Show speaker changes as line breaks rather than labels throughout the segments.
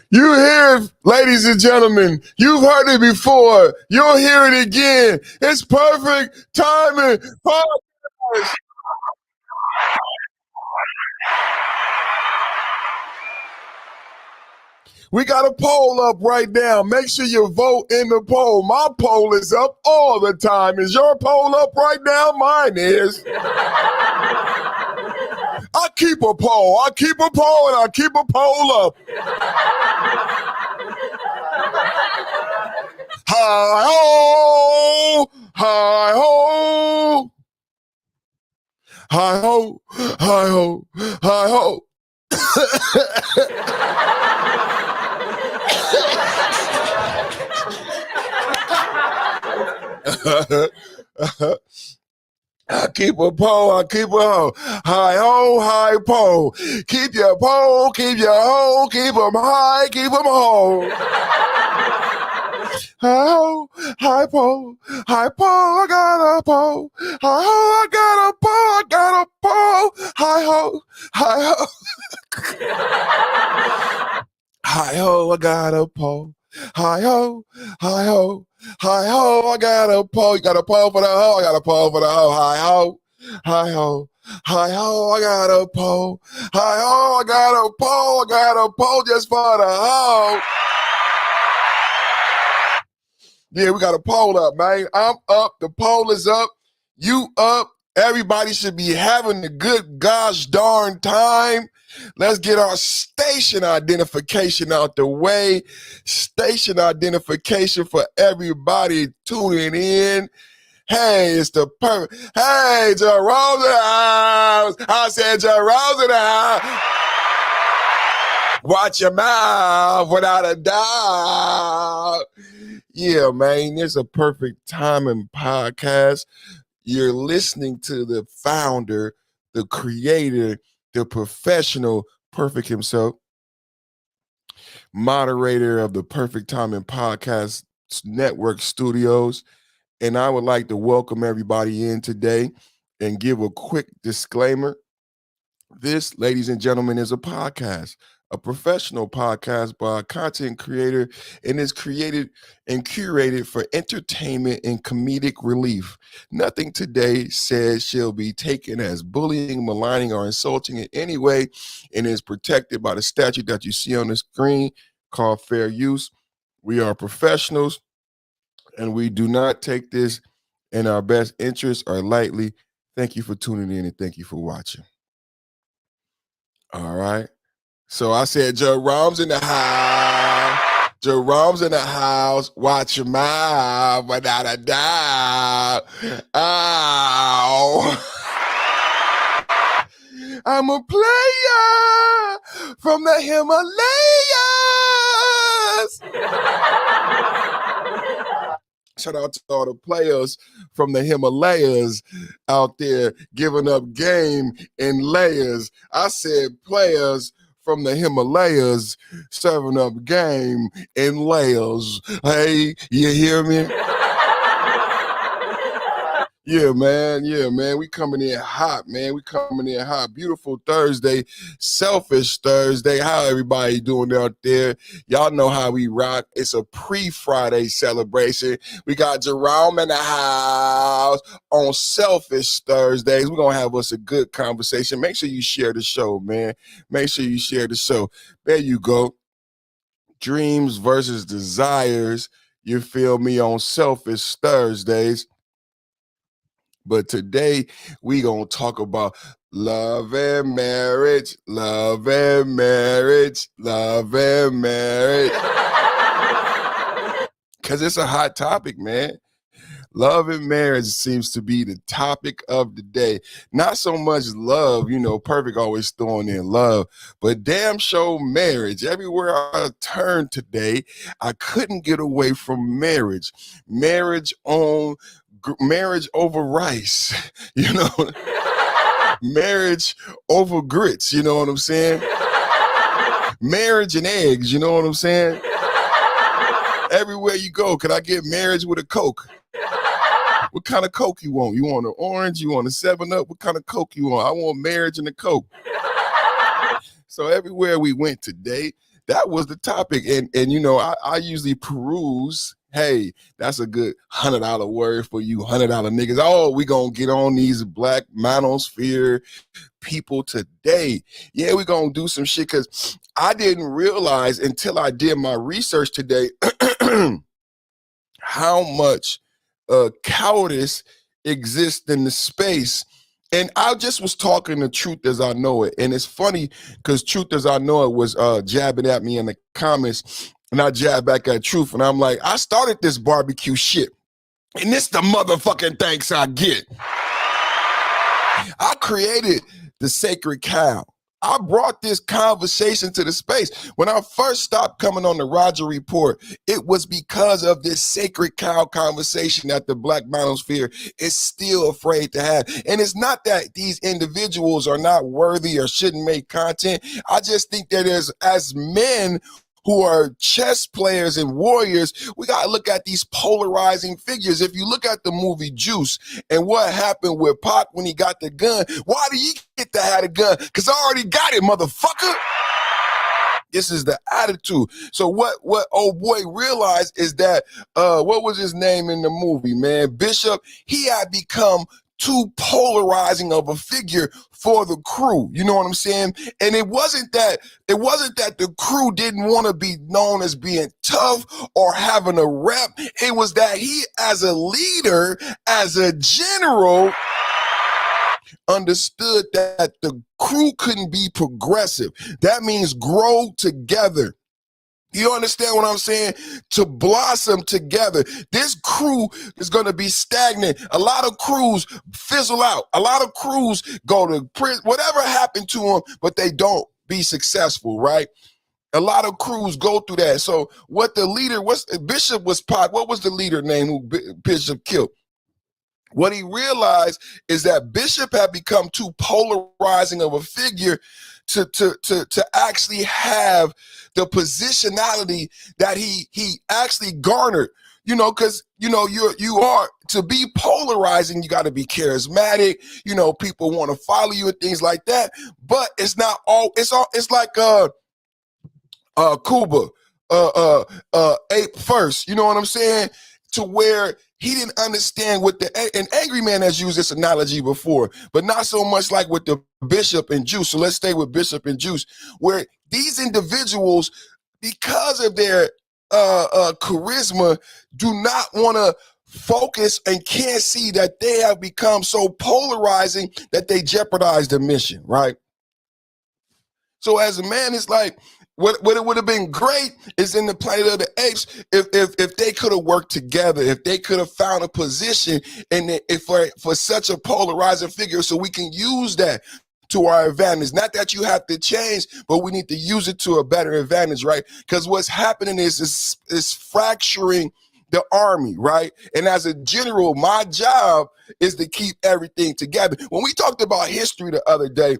You hear it, ladies and gentlemen. You've heard it before. You'll hear it again. It's perfect timing. We got a poll up right now. Make sure you vote in the poll. My poll is up all the time. Is your poll up right now? Mine is. I keep a poll. I keep a poll and I keep a poll up. Hi ho, hi ho, hi ho, hi ho, hi ho. I keep a pole, I keep a hoe. Hi ho, hi po. Keep your pole, keep your hoe, keep them high, keep them ho. Hi ho, hi po, hi po, I got a pole. Hi ho, I got a pole, I got a pole. Hi ho, hi ho. Hi ho, I got a pole. Hi ho, hi ho, hi ho, I got a pole. You got a pole for the hoe, I got a pole for the hoe. Hi ho, hi ho, hi ho, I got a pole. Hi ho, I got a pole, I got a pole just for the hoe. Yeah, we got a poll up, man. I'm up, the poll is up, you up. Everybody should be having a good gosh darn time. Let's get our station identification out the way. Station identification for everybody tuning in. Hey, it's the perfect. Hey, Jerome's in the house. I said Jerome's in the house. Watch your mouth without a doubt. Yeah, man, it's a perfect timing podcast. You're listening to the founder, the creator, the professional, Perfect himself, moderator of the Perfect Timing Podcast Network Studios. And I would like to welcome everybody in today and give a quick disclaimer. This, ladies and gentlemen, is a podcast, a professional podcast by a content creator, and is created and curated for entertainment and comedic relief. Nothing today said shall be taken as bullying, maligning, or insulting in any way, and is protected by the statute that you see on the screen called fair use. We are professionals, and we do not take this in our best interest or lightly. Thank you for tuning in, and thank you for watching. All right. So I said, Jerome's in the house. Jerome's in the house. Watch your mouth without a doubt. Ow. I'm a player from the Himalayas. Shout out to all the players from the Himalayas out there giving up game in layers. I said players from the Himalayas serving up game in layers. Hey, you hear me? Yeah, man. Yeah, man. We coming in hot, man. We coming in hot. Beautiful Thursday, selfish Thursday. How everybody doing out there? Y'all know how we rock. It's a pre-Friday celebration. We got Jerome in the house on Selfish Thursdays. We're going to have us a good conversation. Make sure you share the show, man. Make sure you share the show. There you go. Dreams versus desires. You feel me? On Selfish Thursdays. But today we gonna talk about love and marriage, love and marriage, love and marriage. Cause it's a hot topic, man. Love and marriage seems to be the topic of the day. Not so much love, Perfect always throwing in love, but damn show marriage. Everywhere I turned today, I couldn't get away from marriage. Marriage over rice, marriage over grits, you know what I'm saying? Marriage and eggs, you know what I'm saying? Everywhere you go, can I get marriage with a Coke? What kind of Coke you want? You want an orange? You want a 7-Up? What kind of Coke you want? I want marriage and a Coke. So everywhere we went today, that was the topic. And you know, I usually peruse. Hey, that's a good $100 word for you $100 niggas. Oh, we gonna get on these black manosphere people today. Yeah, we gonna do some shit, because I didn't realize until I did my research today how much cowardice exists in the space. And I just was talking the truth as I know it. And it's funny because truth as I know it was jabbing at me in the comments, and I jab back at truth. And I'm like, I started this barbecue shit, and this the motherfucking thanks I get. I created the sacred cow. I brought this conversation to the space. When I first stopped coming on the Roger Report, it was because of this sacred cow conversation that the black manosphere is still afraid to have. And it's not that these individuals are not worthy or shouldn't make content. I just think that as men who are chess players and warriors, we got to look at these polarizing figures. If you look at the movie Juice and what happened with Pac when he got the gun, why do you get to have a gun? Because I already got it, motherfucker. This is the attitude. So what old boy realized is that, what was his name in the movie, man? Bishop, he had become too polarizing of a figure for the crew. You know what I'm saying? And it wasn't that the crew didn't want to be known as being tough or having a rep. It was that he, as a leader, as a general, understood that the crew couldn't be progressive. That means grow together. You understand what I'm saying? To blossom together. This crew is going to be stagnant. A lot of crews fizzle out. A lot of crews go to prison, whatever happened to them, but they don't be successful, right? A lot of crews go through that. So what the leader was, Bishop was Pac. What was the leader name who Bishop killed? What he realized is that Bishop had become too polarizing of a figure to actually have the positionality that he actually garnered. You know, because you are to be polarizing, you got to be charismatic. You know, people want to follow you and things like that. But it's not all. It's like Cuba, ape first. You know what I'm saying? To where he didn't understand what an angry man has used this analogy before, but not so much like with the Bishop and Juice. So let's stay with Bishop and Juice, where these individuals, because of their charisma, do not want to focus and can't see that they have become so polarizing that they jeopardize the mission, right? So as a man, it's like, what it would have been great is in the Planet of the Apes if they could have worked together, if they could have found a position and for such a polarizing figure, so we can use that to our advantage. Not that you have to change, but we need to use it to a better advantage, right? Because what's happening is fracturing the army, right? And as a general, my job is to keep everything together. When we talked about history the other day,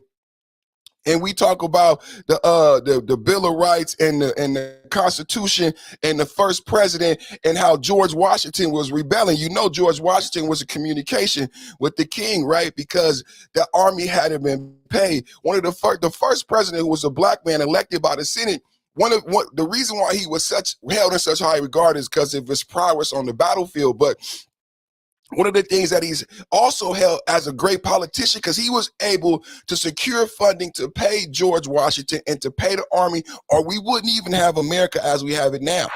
and we talk about the Bill of Rights and the Constitution and the first president and how George Washington was rebelling. You know, George Washington was a communication with the king, right? Because the army hadn't been paid. The first president who was a black man elected by the Senate. The reason why he was held in such high regard is because of his prowess on the battlefield, but one of the things that he's also held as a great politician, because he was able to secure funding to pay George Washington and to pay the army, or we wouldn't even have America as we have it now.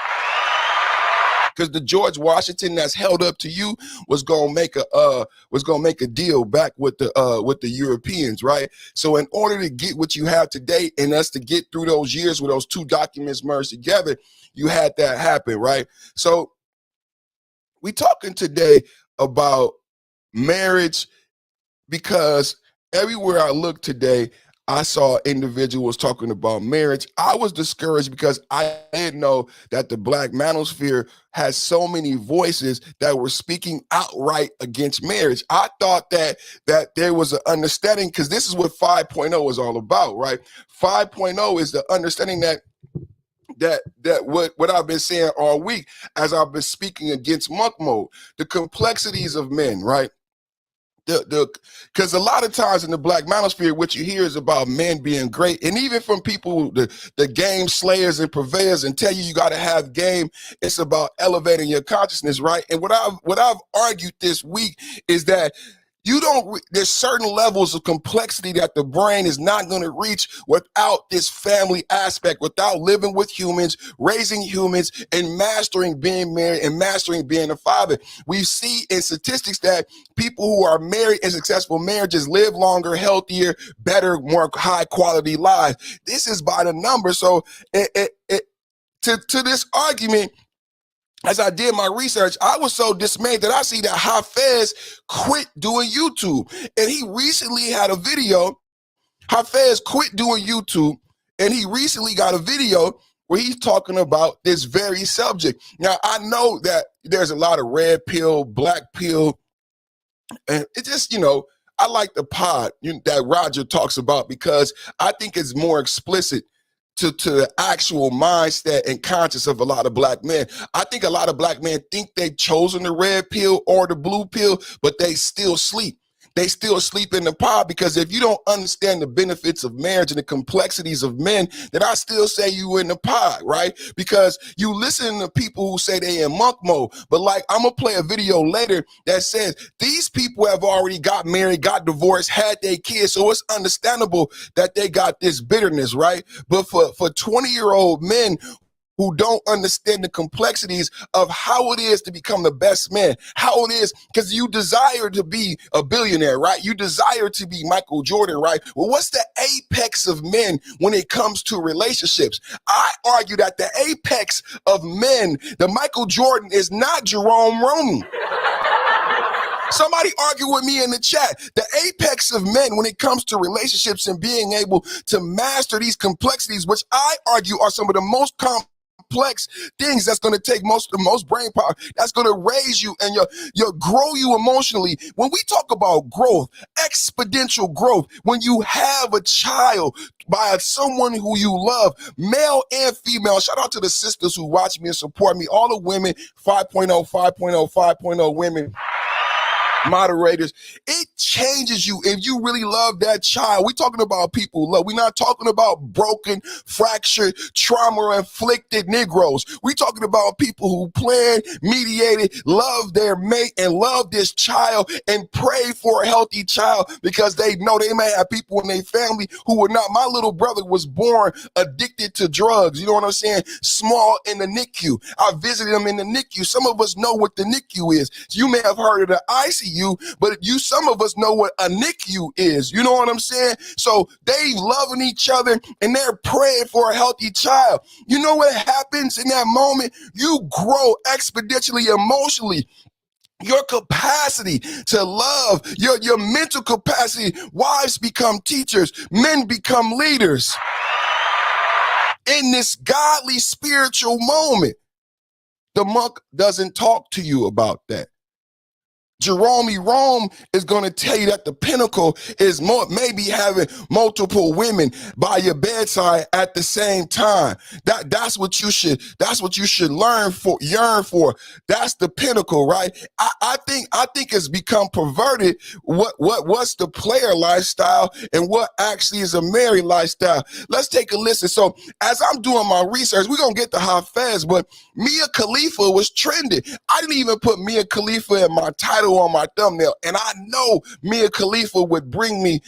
Because the George Washington that's held up to you was gonna make a deal back with the Europeans, right? So in order to get what you have today and us to get through those years with those two documents merged together, you had that happen, right? So we talking today about marriage, because everywhere I look today, I saw individuals talking about marriage. I was discouraged because I didn't know that the black manosphere has so many voices that were speaking outright against marriage. I thought that there was an understanding, because this is what 5.0 is all about, right? 5.0 is the understanding that what I've been saying all week as I've been speaking against monk mode, the complexities of men, right? because a lot of times in the Black manosphere, what you hear is about men being great, and even from people, the game slayers and purveyors, and tell you got to have game. It's about elevating your consciousness, right? And what I've argued this week is that there's certain levels of complexity that the brain is not going to reach without this family aspect, without living with humans, raising humans, and mastering being married and mastering being a father. We see in statistics that people who are married in successful marriages live longer, healthier, better, more high quality lives. This is by the number. So to this argument, as I did my research, I was so dismayed that I see that Hafez quit doing YouTube. And he recently had a video. Hafez quit doing YouTube, and he recently got a video where he's talking about this very subject. Now, I know that there's a lot of red pill, black pill, and it just, I like the pod that Roger talks about because I think it's more explicit to the actual mindset and conscience of a lot of black men. I think a lot of black men think they've chosen the red pill or the blue pill, but they still sleep. They still sleep in the pod because if you don't understand the benefits of marriage and the complexities of men, then I still say you in the pod, right? Because you listen to people who say they in monk mode, but like I'm gonna play a video later that says these people have already got married, got divorced, had their kids, so it's understandable that they got this bitterness, right? But for 20-year-old men who don't understand the complexities of how it is to become the best man, how it is, because you desire to be a billionaire, right? You desire to be Michael Jordan, right? Well, what's the apex of men when it comes to relationships? I argue that the apex of men, the Michael Jordan, is not Jerome Roman. Somebody argue with me in the chat. The apex of men when it comes to relationships and being able to master these complexities, which I argue are some of the most complex things that's going to take the most brain power, that's going to raise you and grow you emotionally. When we talk about growth, exponential growth, when you have a child by someone who you love, male and female, shout out to the sisters who watch me and support me, all the women, 5.0, 5.0, 5.0 women, moderators, it changes you if you really love that child. We're talking about people who love. We're not talking about broken, fractured, trauma-inflicted Negroes. We're talking about people who plan, mediated, love their mate, and love this child and pray for a healthy child because they know they may have people in their family who were not. My little brother was born addicted to drugs. You know what I'm saying? Small in the NICU. I visited him in the NICU. Some of us know what the NICU is. You may have heard of the ICU, but some of us know what a NICU is. You know what I'm saying? So they loving each other and they're praying for a healthy child. You know what happens in that moment? You grow exponentially emotionally. Your capacity to love, your mental capacity. Wives become teachers, men become leaders. In this godly spiritual moment, the monk doesn't talk to you about that. Jerome Rome is going to tell you that the pinnacle is maybe having multiple women by your bedside at the same time. That's what you should yearn for. That's the pinnacle, right? I think it's become perverted what's the player lifestyle and what actually is a married lifestyle. Let's take a listen. So as I'm doing my research, we're going to get to Hafez, but Mia Khalifa was trending. I didn't even put Mia Khalifa in my title on my thumbnail, and I know Mia Khalifa would bring me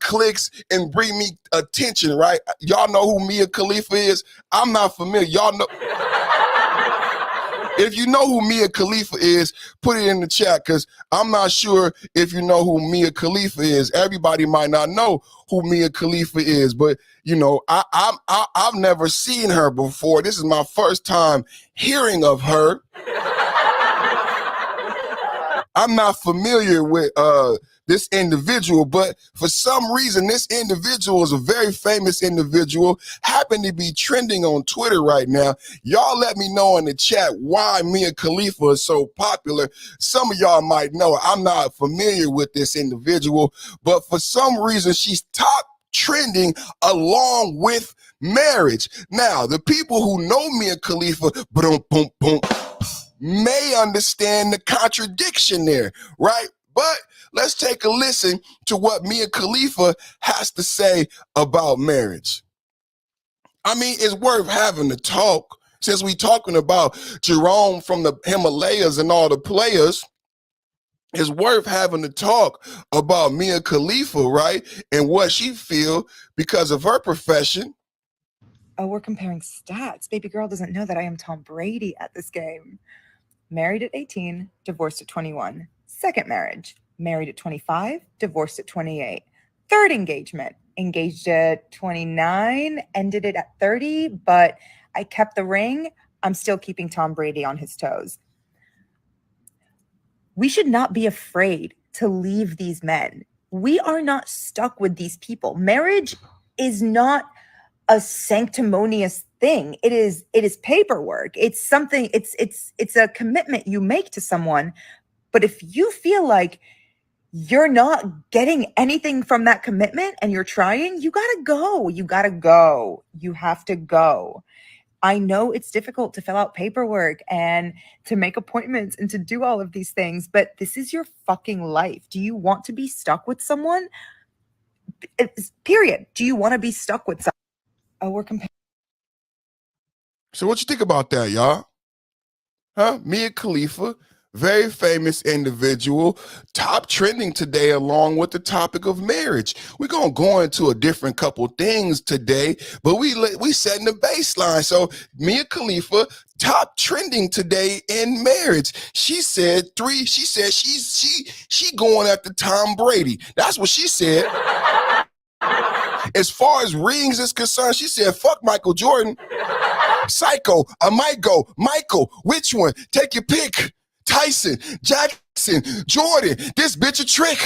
clicks and bring me attention, right? Y'all know who Mia Khalifa is? I'm not familiar. Y'all know. If you know who Mia Khalifa is, put it in the chat, because I'm not sure if you know who Mia Khalifa is. Everybody might not know who Mia Khalifa is, but I've never seen her before. This is my first time hearing of her. I'm not familiar with this individual, but for some reason, this individual is a very famous individual, happened to be trending on Twitter right now. Y'all let me know in the chat why Mia Khalifa is so popular. Some of y'all might know. I'm not familiar with this individual, but for some reason, she's top trending along with marriage. Now, the people who know Mia Khalifa, may understand the contradiction there, right? But let's take a listen to what Mia Khalifa has to say about marriage. I mean, it's worth having the talk. Since we talking about Jerome from the Himalayas and all the players, it's worth having the talk about Mia Khalifa, right? And what she feel because of her profession.
Oh, we're comparing stats. Baby girl doesn't know that I am Tom Brady at this game. Married at 18, divorced at 21. Second marriage, married at 25, divorced at 28. Third engagement, engaged at 29, ended it at 30, but I kept the ring. I'm still keeping Tom Brady on his toes. We should not be afraid to leave these men. We are not stuck with these people. Marriage is not a sanctimonious thing. It is paperwork. It's something, it's a commitment you make to someone. But if you feel like you're not getting anything from that commitment and you're trying, you gotta go. You gotta go. You have to go. I know it's difficult to fill out paperwork and to make appointments and to do all of these things, but this is your fucking life. Do you want to be stuck with someone? Period. Do you want to be stuck with someone? Oh, we're comparing.
So what you think about that, y'all? Huh? Mia Khalifa, very famous individual, top trending today along with the topic of marriage. We're going to go into a different couple things today, but we setting the baseline. So Mia Khalifa, top trending today in marriage. She said she going after Tom Brady. That's what she said. As far as rings is concerned, she said, fuck Michael Jordan. Psycho, I might go. Michael, which one? Take your pick. Tyson, Jackson, Jordan, this bitch a trick.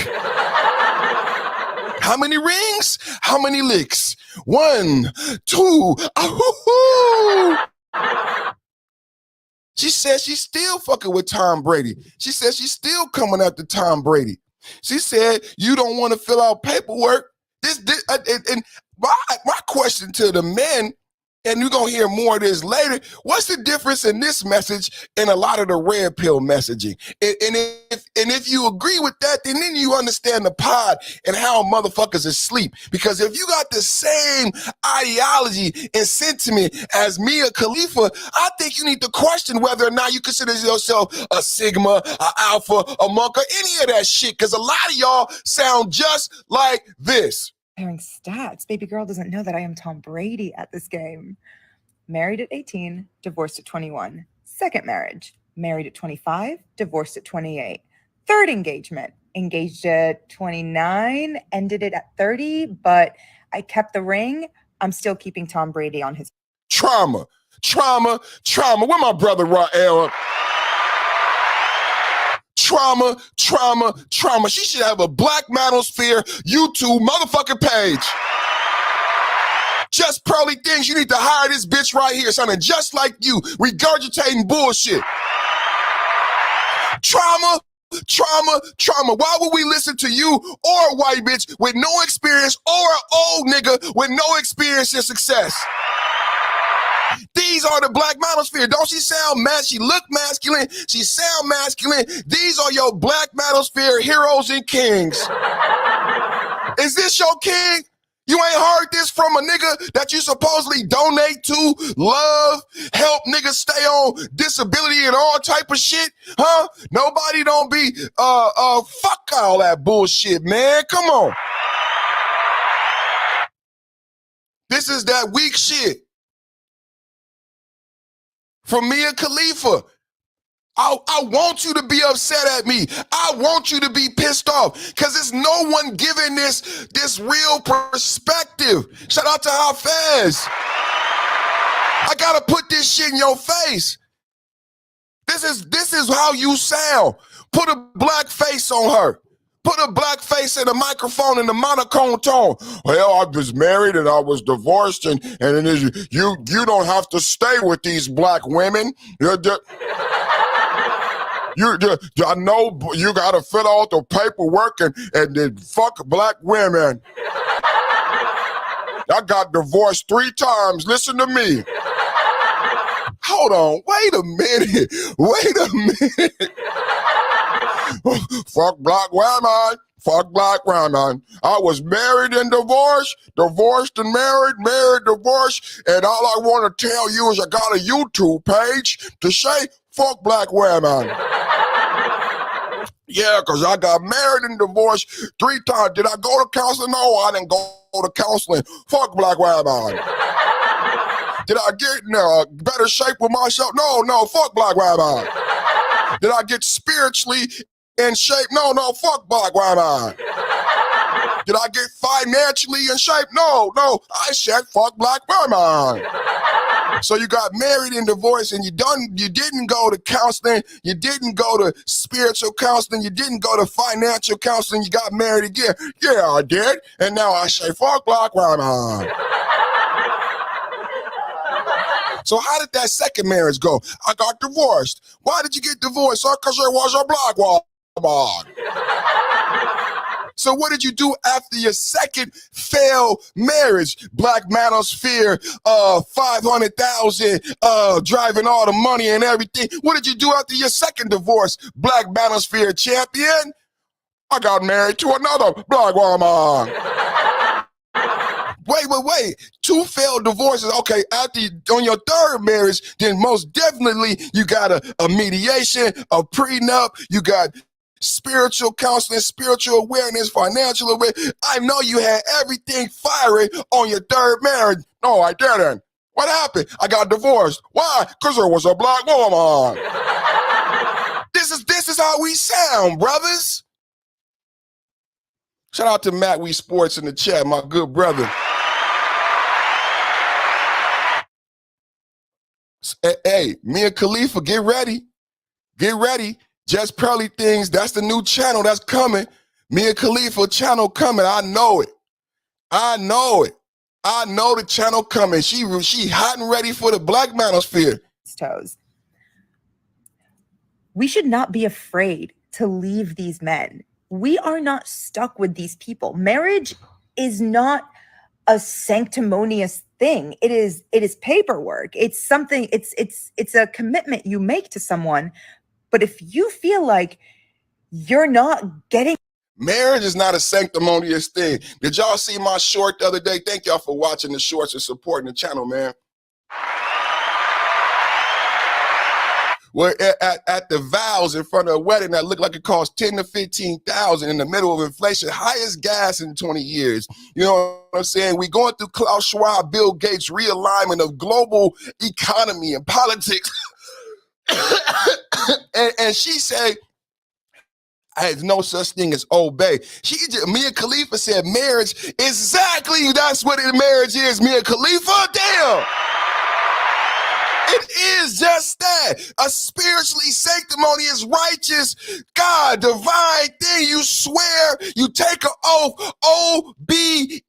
How many rings? How many licks? 1, 2, ahoo-hoo. She said she's still fucking with Tom Brady. She said she's still coming after Tom Brady. She said you don't want to fill out paperwork. And my question to the men, and you're going to hear more of this later, what's the difference in this message and a lot of the red pill messaging? And if you agree with that, then you understand the pod and how motherfuckers are asleep. Because if you got the same ideology and sentiment as Mia Khalifa, I think you need to question whether or not you consider yourself a Sigma, a Alpha, a Monk, or any of that shit. Because a lot of y'all sound just like this.
Comparing stats. Baby girl doesn't know that I am Tom Brady at this game. Married at 18, divorced at 21. Second marriage, married at 25, divorced at 28. Third engagement, engaged at 29, ended it at 30, but I kept the ring. I'm still keeping Tom Brady on his.
Trauma. Where my brother Rael? Trauma. She should have a Black Manosphere YouTube motherfucking page. Just pearly things. You need to hire this bitch right here, sounding just like you, regurgitating bullshit. Trauma. Why would we listen to you or a white bitch with no experience or an old nigga with no experience in success? These are the Black Manosphere. Don't she sound mad? She look masculine. She sound masculine. These are your Black Manosphere heroes and kings. Is this your king? You ain't heard this from a nigga that you supposedly donate to, love, help niggas stay on disability and all type of shit, huh? Nobody don't be, fuck all that bullshit, man. Come on. This is that weak shit. From Mia Khalifa. I want you to be upset at me. I want you to be pissed off because there's no one giving this real perspective. Shout out to Hafez. I gotta put this shit in your face. This is how you sound. Put a black face on her. Put a black face in the microphone in the monotone tone. Well, I was married and I was divorced, and you don't have to stay with these black women. I know you gotta fill out the paperwork and then fuck black women. I got divorced 3 times. Listen to me. Hold on. Wait a minute. Fuck black women. Fuck black women. I was married and divorced, divorced and married, married, divorced, and all I want to tell you is I got a YouTube page to say fuck black women. Yeah, because I got married and divorced 3 times. Did I go to counseling? No, I didn't go to counseling. Fuck black women. Did I get in better shape with myself? No, fuck black women. Did I get spiritually in shape? No, fuck black women. Did I get financially in shape? No, I said fuck black women. So you got married and divorced and you didn't go to counseling, you didn't go to spiritual counseling, you didn't go to financial counseling, you got married again. Yeah, I did. And now I say fuck black women. So how did that second marriage go? I got divorced. Why did you get divorced? Because there was a black woman. So what did you do after your second failed marriage? Black manosphere, 500,000, driving all the money and everything. What did you do after your second divorce? Black manosphere champion? I got married to another black woman. Wait. 2 failed divorces. Okay, on your third marriage, then most definitely you got a mediation, a prenup, you got spiritual counseling, spiritual awareness, financial awareness. I know you had everything firing on your third marriage. No, I didn't. What happened? I got divorced. Why? Because there was a black woman. This is how we sound, brothers. Shout out to Matt We Sports in the chat, my good brother. Hey, me and Khalifa, get ready. Get ready. Just Pearly Things, that's the new channel that's coming. Me and Khalifa channel coming. I know it. I know the channel coming. She hot and ready for the black manosphere.
Toes. We should not be afraid to leave these men. We are not stuck with these people. Marriage is not a sanctimonious thing. It is paperwork. It's something, it's a commitment you make to someone. But if you feel like you're not getting...
Marriage is not a sanctimonious thing. Did y'all see my short the other day? Thank y'all for watching the shorts and supporting the channel, man. We're at the vows in front of a wedding that looked like it cost 10 to 15,000 in the middle of inflation, highest gas in 20 years. You know what I'm saying? We going through Klaus Schwab, Bill Gates realignment of global economy and politics. and she said, there's no such thing as obey. Me and Khalifa said marriage, exactly, that's what marriage is. Me and Khalifa, damn. It is just that, a spiritually sanctimonious, righteous, God, divine thing. You swear, you take an oath, O-B-E-Y.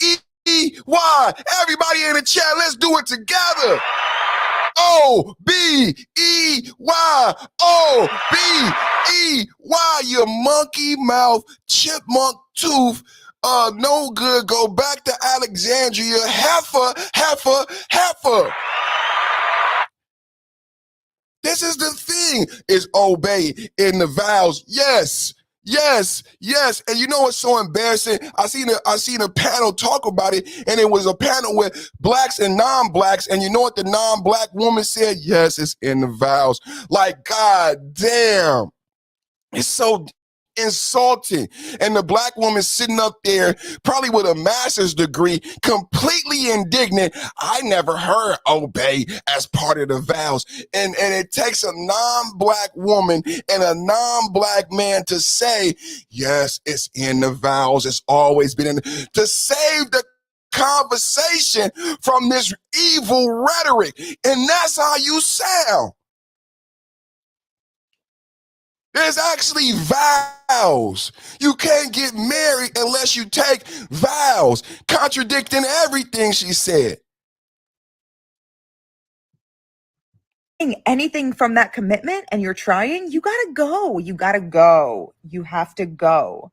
Everybody in the chat, let's do it together. O-B-E-Y, O-B-E-Y, you monkey mouth, chipmunk tooth, no good, go back to Alexandria, heifer. This is the thing, is obey in the vows. Yes. And you know what's so embarrassing? I seen a panel talk about it, and it was a panel with blacks and non-blacks, and you know what the non-black woman said? Yes, it's in the vows. Like, God damn. It's so insulting. And the black woman sitting up there, probably with a master's degree, completely indignant. I never heard obey as part of the vows. And it takes a non-black woman and a non-black man to say, yes, it's in the vows. It's always been to save the conversation from this evil rhetoric. And that's how you sound. There's actually vows. You can't get married unless you take vows, contradicting everything she said.
Anything from that commitment and you're trying, you gotta go. You have to go.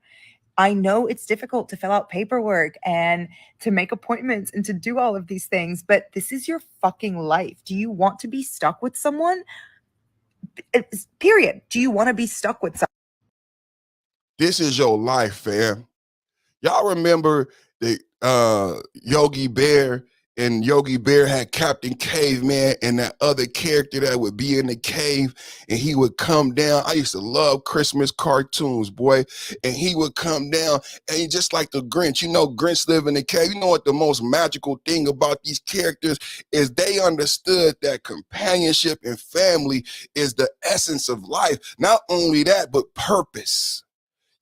I know it's difficult to fill out paperwork and to make appointments and to do all of these things, but this is your fucking life. Do you want to be stuck with someone? Period. Do you want to be stuck with someone?
This is your life, fam. Y'all remember the Yogi Bear, and Yogi Bear had Captain Caveman and that other character that would be in the cave and he would come down. I used to love Christmas cartoons, boy. And he would come down and he just like the Grinch. You know, Grinch live in the cave. You know what the most magical thing about these characters is? They understood that companionship and family is the essence of life. Not only that, but purpose.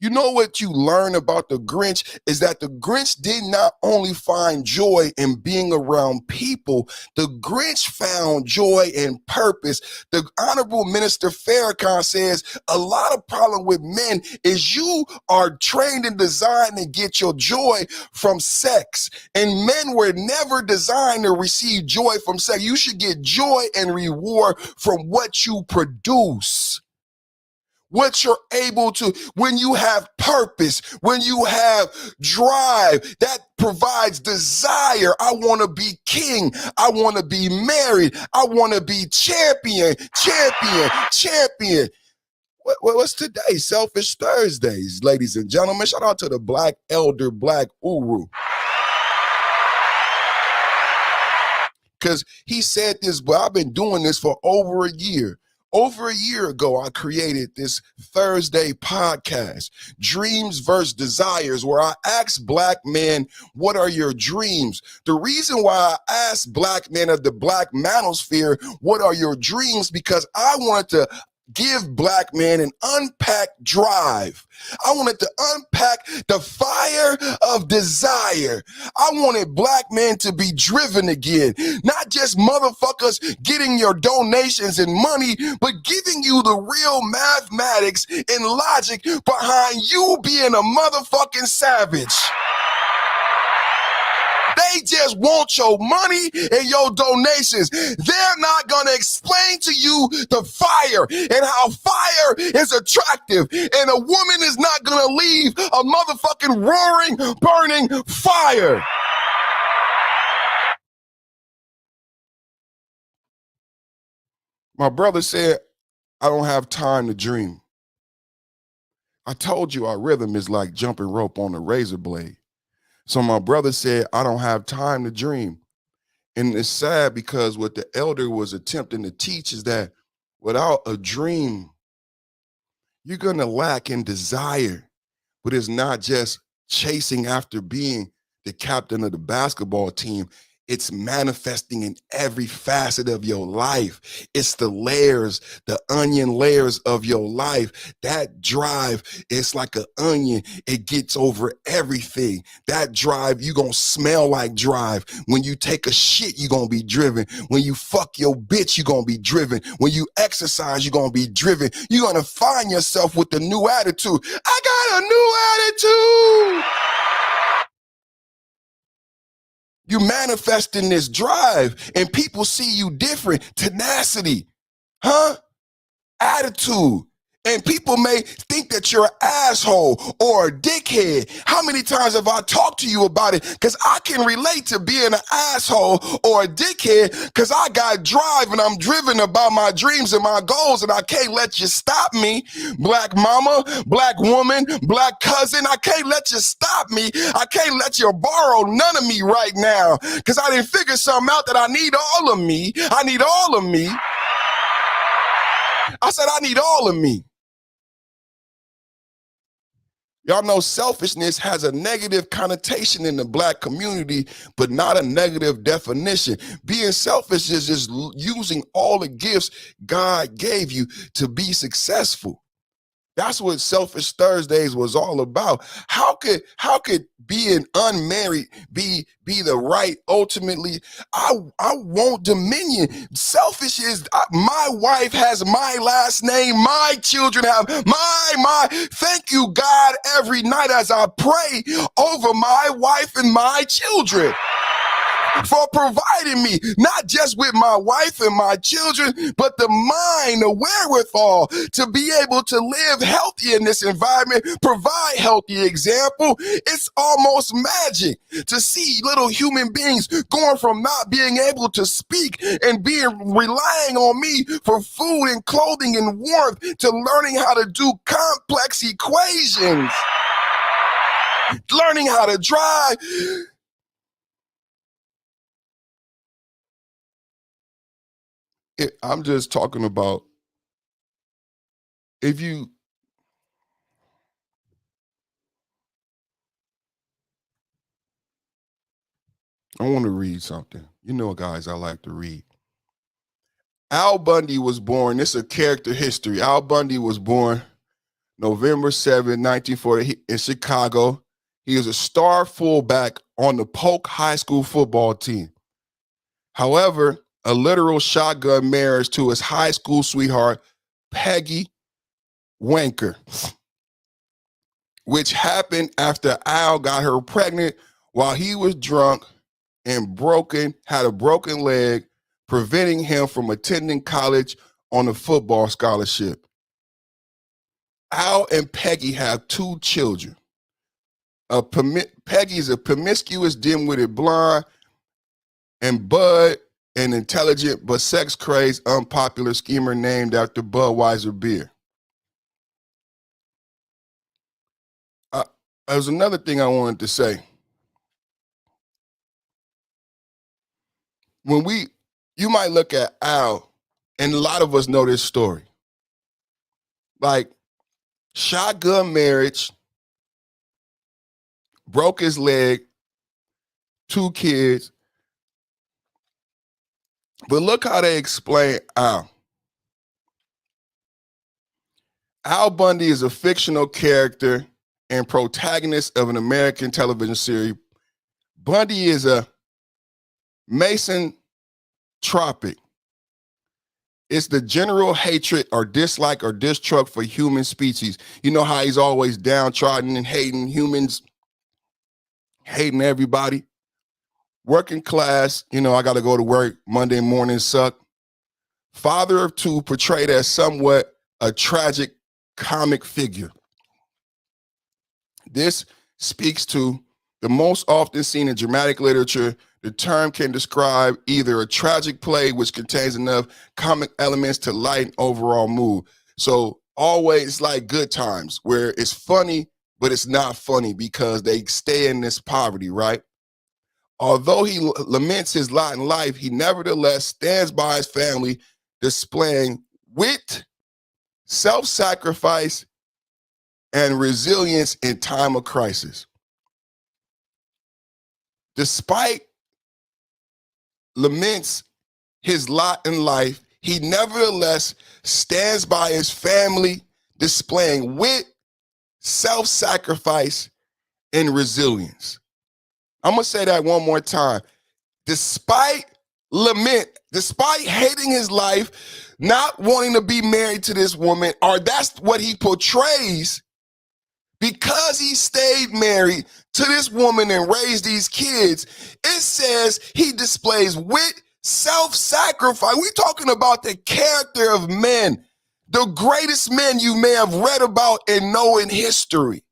You know what you learn about the Grinch is that the Grinch did not only find joy in being around people, the Grinch found joy and purpose. The Honorable Minister Farrakhan says a lot of problem with men is you are trained and designed to get your joy from sex. And men were never designed to receive joy from sex. You should get joy and reward from what you produce. What you're able to, when you have purpose, when you have drive, that provides desire. I want to be king. I want to be married. I want to be champion. What's today? Selfish Thursdays, ladies and gentlemen. Shout out to the Black Elder, Black Uru. Because he said this, but I've been doing this for over a year. Over a year ago, I created this Thursday podcast, Dreams versus Desires, where I asked Black men, what are your dreams? The reason why I asked Black men of the Black manosphere, what are your dreams? Because I wanted to give Black men an unpacked drive. I wanted to unpack the fire of desire. I wanted Black men to be driven again, not just motherfuckers getting your donations and money, but giving you the real mathematics and logic behind you being a motherfucking savage. They just want your money and your donations. They're not going to explain to you the fire and how fire is attractive. And a woman is not going to leave a motherfucking roaring, burning fire. My brother said, I don't have time to dream. I told you our rhythm is like jumping rope on a razor blade. So my brother said, I don't have time to dream. And it's sad because what the elder was attempting to teach is that without a dream, you're going to lack in desire. But it's not just chasing after being the captain of the basketball team. It's manifesting in every facet of your life. It's the layers, the onion layers of your life. That drive, it's like an onion. It gets over everything. That drive, you're going to smell like drive. When you take a shit, you're going to be driven. When you fuck your bitch, you're going to be driven. When you exercise, you're going to be driven. You're going to find yourself with a new attitude. I got a new attitude. You manifesting this drive and people see you different. Tenacity, attitude. And people may think that you're an asshole or a dickhead. How many times have I talked to you about it? Because I can relate to being an asshole or a dickhead because I got drive and I'm driven about my dreams and my goals and I can't let you stop me. Black mama, Black woman, Black cousin, I can't let you stop me. I can't let you borrow none of me right now because I didn't figure something out that I need all of me. I need all of me. I said I need all of me. Y'all know selfishness has a negative connotation in the Black community, but not a negative definition. Being selfish is just using all the gifts God gave you to be successful. That's what Selfish Thursdays was all about. How could being unmarried be the right ultimately? I want dominion. Selfish is my wife has my last name. My children have my. Thank you, God, every night as I pray over my wife and my children. for providing me, not just with my wife and my children, but the mind, the wherewithal to be able to live healthy in this environment, provide healthy example. It's almost magic to see little human beings going from not being able to speak and relying on me for food and clothing and warmth to learning how to do complex equations, learning how to drive. I'm just talking about if you, I want to read something. You know, guys, I like to read. Al Bundy was born, this is a character history. Al Bundy was born November 7, 1940 in Chicago. He was a star fullback on the Polk High School football team. However, a literal shotgun marriage to his high school sweetheart, Peggy Wanker, which happened after Al got her pregnant while he was drunk and had a broken leg, preventing him from attending college on a football scholarship. Al and Peggy have 2 children. Peggy's a promiscuous, dim-witted blonde, and Bud, an intelligent but sex-crazed, unpopular schemer named after Budweiser beer. There's another thing I wanted to say. You might look at Al, and a lot of us know this story. Like, shotgun marriage, broke his leg, 2 kids. But look how they explain Al. Al Bundy is a fictional character and protagonist of an American television series. Bundy is a misanthropic. It's the general hatred or dislike or distrust for human species. You know how he's always downtrodden and hating humans, hating everybody. Working class, I got to go to work, Monday morning suck. Father of 2, portrayed as somewhat a tragic comic figure. This speaks to the most often seen in dramatic literature. The term can describe either a tragic play which contains enough comic elements to lighten overall mood. So always like Good Times, where it's funny, but it's not funny because they stay in this poverty, right? Although he laments his lot in life, he nevertheless stands by his family, displaying wit, self-sacrifice, and resilience in time of crisis. Despite laments his lot in life, he nevertheless stands by his family, displaying wit, self-sacrifice, and resilience. I'm going to say that one more time. Despite hating his life, not wanting to be married to this woman, or that's what he portrays, because he stayed married to this woman and raised these kids, it says he displays wit, self-sacrifice. We're talking about the character of men, the greatest men you may have read about and know in history.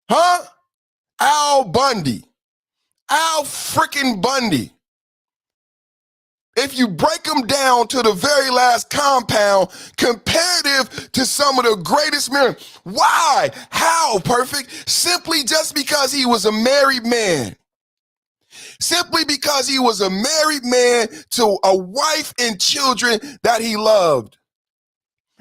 Huh? Al Bundy. Al freaking Bundy. If you break them down to the very last compound, comparative to some of the greatest men. Why? How? Perfect? Simply just because he was a married man. Simply because he was a married man to a wife and children that he loved.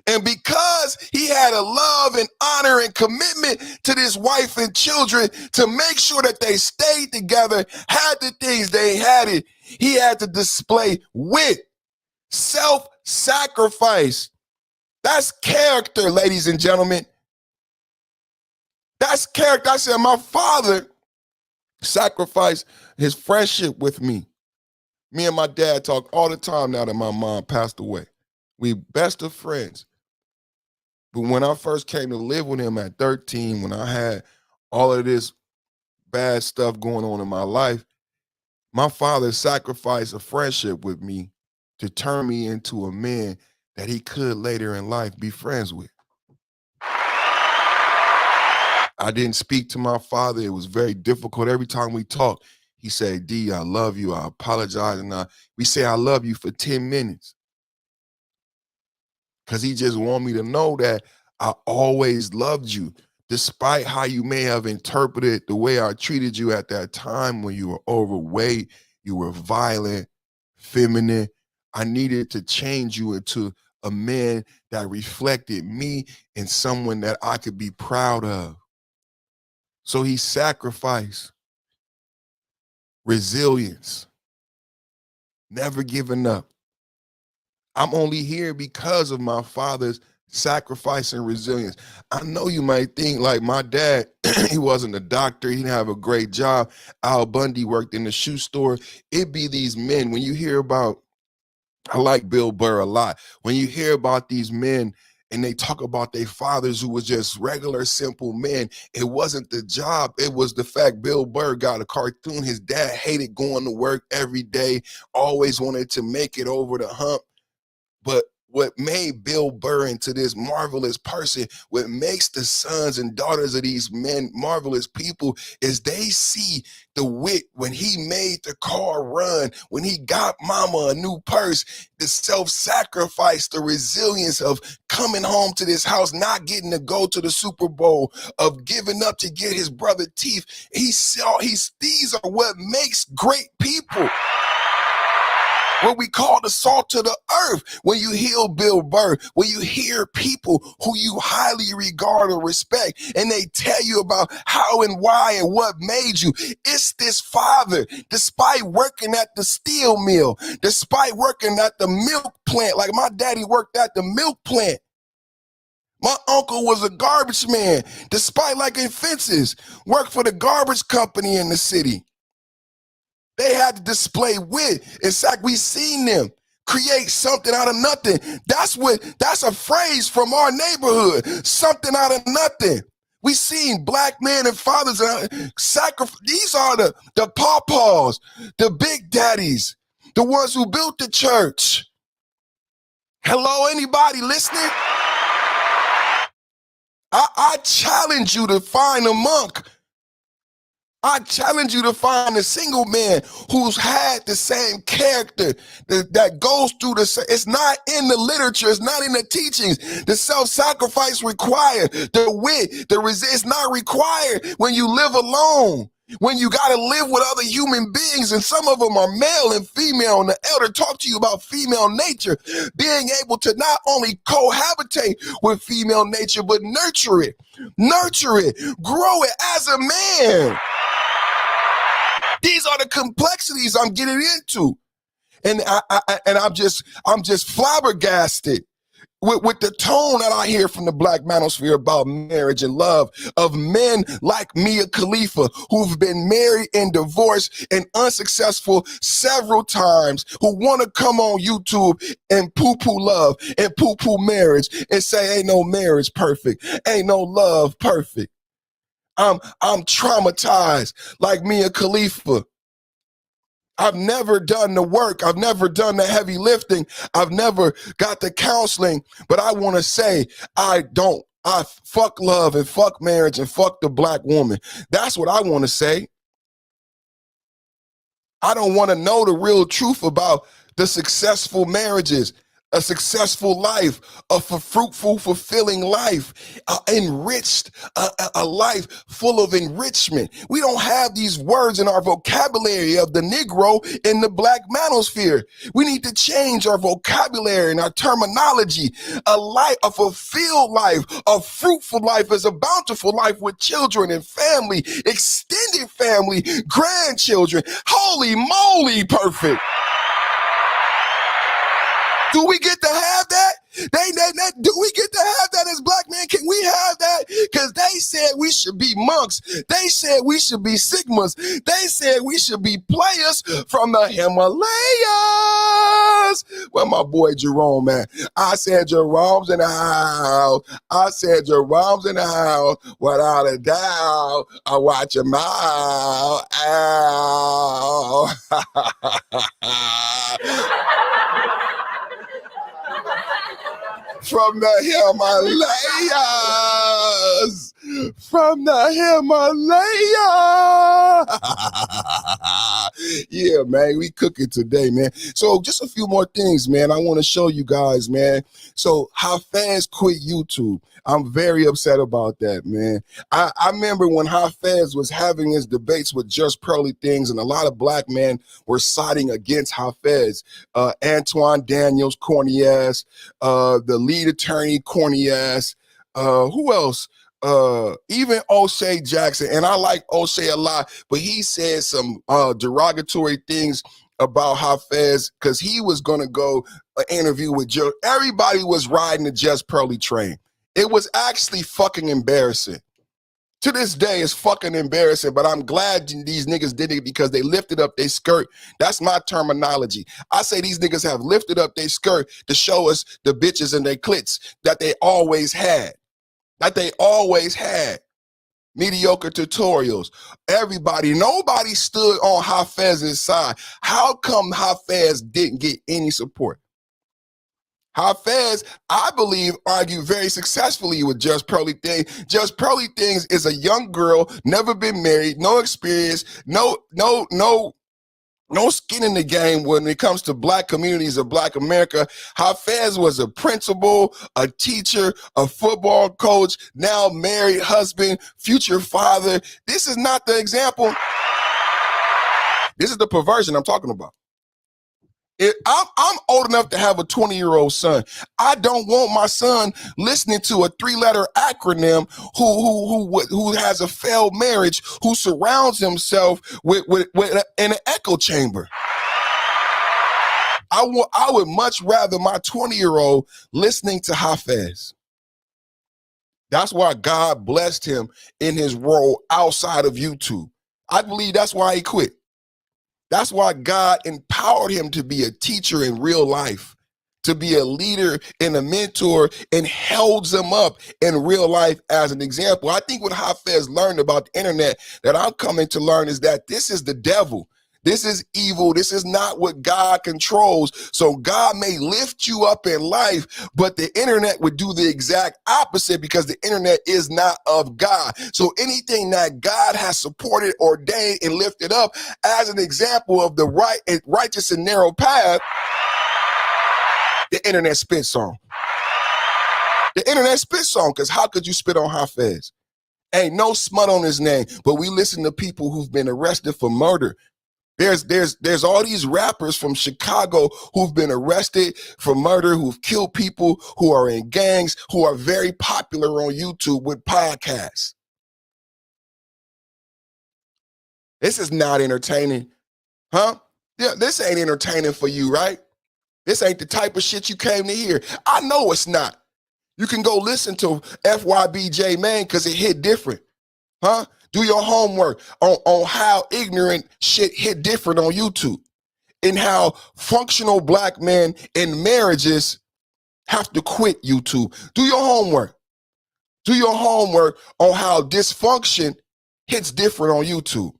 And because he had a love and honor and commitment to this wife and children to make sure that they stayed together, had the things they had it, he had to display wit, self-sacrifice. That's character, ladies and gentlemen. That's character. I said, my father sacrificed his friendship with me. Me and my dad talk all the time now that my mom passed away. We best of friends. But when I first came to live with him at 13, when I had all of this bad stuff going on in my life, My father sacrificed a friendship with me to turn me into a man that he could later in life be friends with. I didn't speak to my father. It was very difficult. Every time we talked, he said, D, I love you. I apologize. And we say, I love you for 10 minutes. Because he just want me to know that I always loved you, despite how you may have interpreted the way I treated you at that time when you were overweight, you were violent, feminine. I needed to change you into a man that reflected me and someone that I could be proud of. So he sacrificed resilience, never giving up. I'm only here because of my father's sacrifice and resilience. I know you might think like my dad, he wasn't a doctor. He didn't have a great job. Al Bundy worked in the shoe store. It be these men, when you hear about, I like Bill Burr a lot. When you hear about these men and they talk about their fathers who was just regular, simple men, it wasn't the job. It was the fact Bill Burr got a cartoon. His dad hated going to work every day, always wanted to make it over the hump. But what made Bill Burr into this marvelous person, what makes the sons and daughters of these men marvelous people, is they see the wit when he made the car run, when he got mama a new purse, the self-sacrifice, the resilience of coming home to this house, not getting to go to the Super Bowl, of giving up to get his brother teeth. These are what makes great people. What we call the salt of the earth. When you hear Bill Burr, when you hear people who you highly regard or respect, and they tell you about how and why and what made you, it's this father, despite working at the steel mill, despite working at the milk plant, like my daddy worked at the milk plant. My uncle was a garbage man, despite liking fences, worked for the garbage company in the city. They had to display wit. In fact, we seen them create something out of nothing. That's a phrase from our neighborhood, something out of nothing. We seen black men and fathers sacrifice. These are the pawpaws, the big daddies, the ones who built the church. Hello, anybody listening? I challenge you to find a monk. I challenge you to find a single man who's had the same character that goes through it's not in the literature, it's not in the teachings. The self-sacrifice required, the wit, it's not required when you live alone, when you got to live with other human beings, and some of them are male and female, and the elder talked to you about female nature, being able to not only cohabitate with female nature, but nurture it, grow it as a man. These are the complexities I'm getting into. And I'm just flabbergasted with the tone that I hear from the Black manosphere about marriage and love, of men like Mia Khalifa, who've been married and divorced and unsuccessful several times, who want to come on YouTube and poo-poo love and poo-poo marriage and say, ain't no marriage perfect, ain't no love perfect. I'm traumatized like Mia Khalifa. I've never done the work. I've never done the heavy lifting. I've never got the counseling, but I want to say I fuck love and fuck marriage and fuck the Black woman. That's what I want to say. I don't want to know the real truth about the successful marriages, a successful life, a fruitful, fulfilling life, enriched, a life full of enrichment. We don't have these words in our vocabulary of the Negro in the Black manosphere. We need to change our vocabulary and our terminology. A fulfilled life, a fruitful life is a bountiful life with children and family, extended family, grandchildren. Holy moly, perfect. Do we get to have that? Do we get to have that as Black men? Can we have that? Because they said we should be monks. They said we should be Sigmas. They said we should be players from the Himalayas. Yes. Where my boy Jerome at? I said Jerome's in the house. I said Jerome's in the house. Without a doubt, I watch him out. Ow. From the Himalayas. From the Himalayas. Yeah, man, we cooking today, man. So just a few more things, man. I want to show you guys, man. So Hafez quit YouTube. I'm very upset about that, man. I remember when Hafez was having his debates with Just Pearly Things, and a lot of black men were siding against Hafez. Antoine Daniels, corny ass. The lead attorney, corny ass. Who else? Even O'Shea Jackson, and I like O'Shea a lot, but he said some derogatory things about Hafez because he was going to go interview with Joe. Everybody was riding the Just Pearly train. It was actually fucking embarrassing. To this day, it's fucking embarrassing, but I'm glad these niggas did it because they lifted up their skirt. That's my terminology. I say these niggas have lifted up their skirt to show us the bitches and their clits that they always had. That they always had. Mediocre tutorials. Everybody, nobody stood on Hafez's side. How come Hafez didn't get any support? Hafez, I believe, argued very successfully with Just Pearly Things. Just Pearly Things is a young girl, never been married, no experience, no skin in the game when it comes to black communities of black America. Hafez was a principal, a teacher, a football coach, now married husband, future father. This is not the example. This is the perversion I'm talking about. I'm old enough to have a 20-year-old son. I don't want my son listening to a 3-letter acronym who has a failed marriage, who surrounds himself with in an echo chamber. I would much rather my 20-year-old listening to Hafez. That's why God blessed him in his role outside of YouTube. I believe that's why he quit. That's why God empowered him to be a teacher in real life, to be a leader and a mentor, and holds him up in real life as an example. I think what Hafez learned about the internet that I'm coming to learn is that this is the devil. This is evil. This is not what God controls. So God may lift you up in life, but the internet would do the exact opposite because the internet is not of God. So anything that God has supported, ordained, and lifted up as an example of the righteous and narrow path, the internet spits on. The internet spits on, because how could you spit on Hafez? Ain't no smut on his name, but we listen to people who've been arrested for murder. There's all these rappers from Chicago who've been arrested for murder, who've killed people, who are in gangs, who are very popular on YouTube with podcasts. This is not entertaining, huh? Yeah, this ain't entertaining for you, right? This ain't the type of shit you came to hear. I know it's not. You can go listen to FYBJ Man because it hit different, huh? Do your homework on how ignorant shit hit different on YouTube, and how functional black men in marriages have to quit YouTube. Do your homework. Do your homework on how dysfunction hits different on YouTube,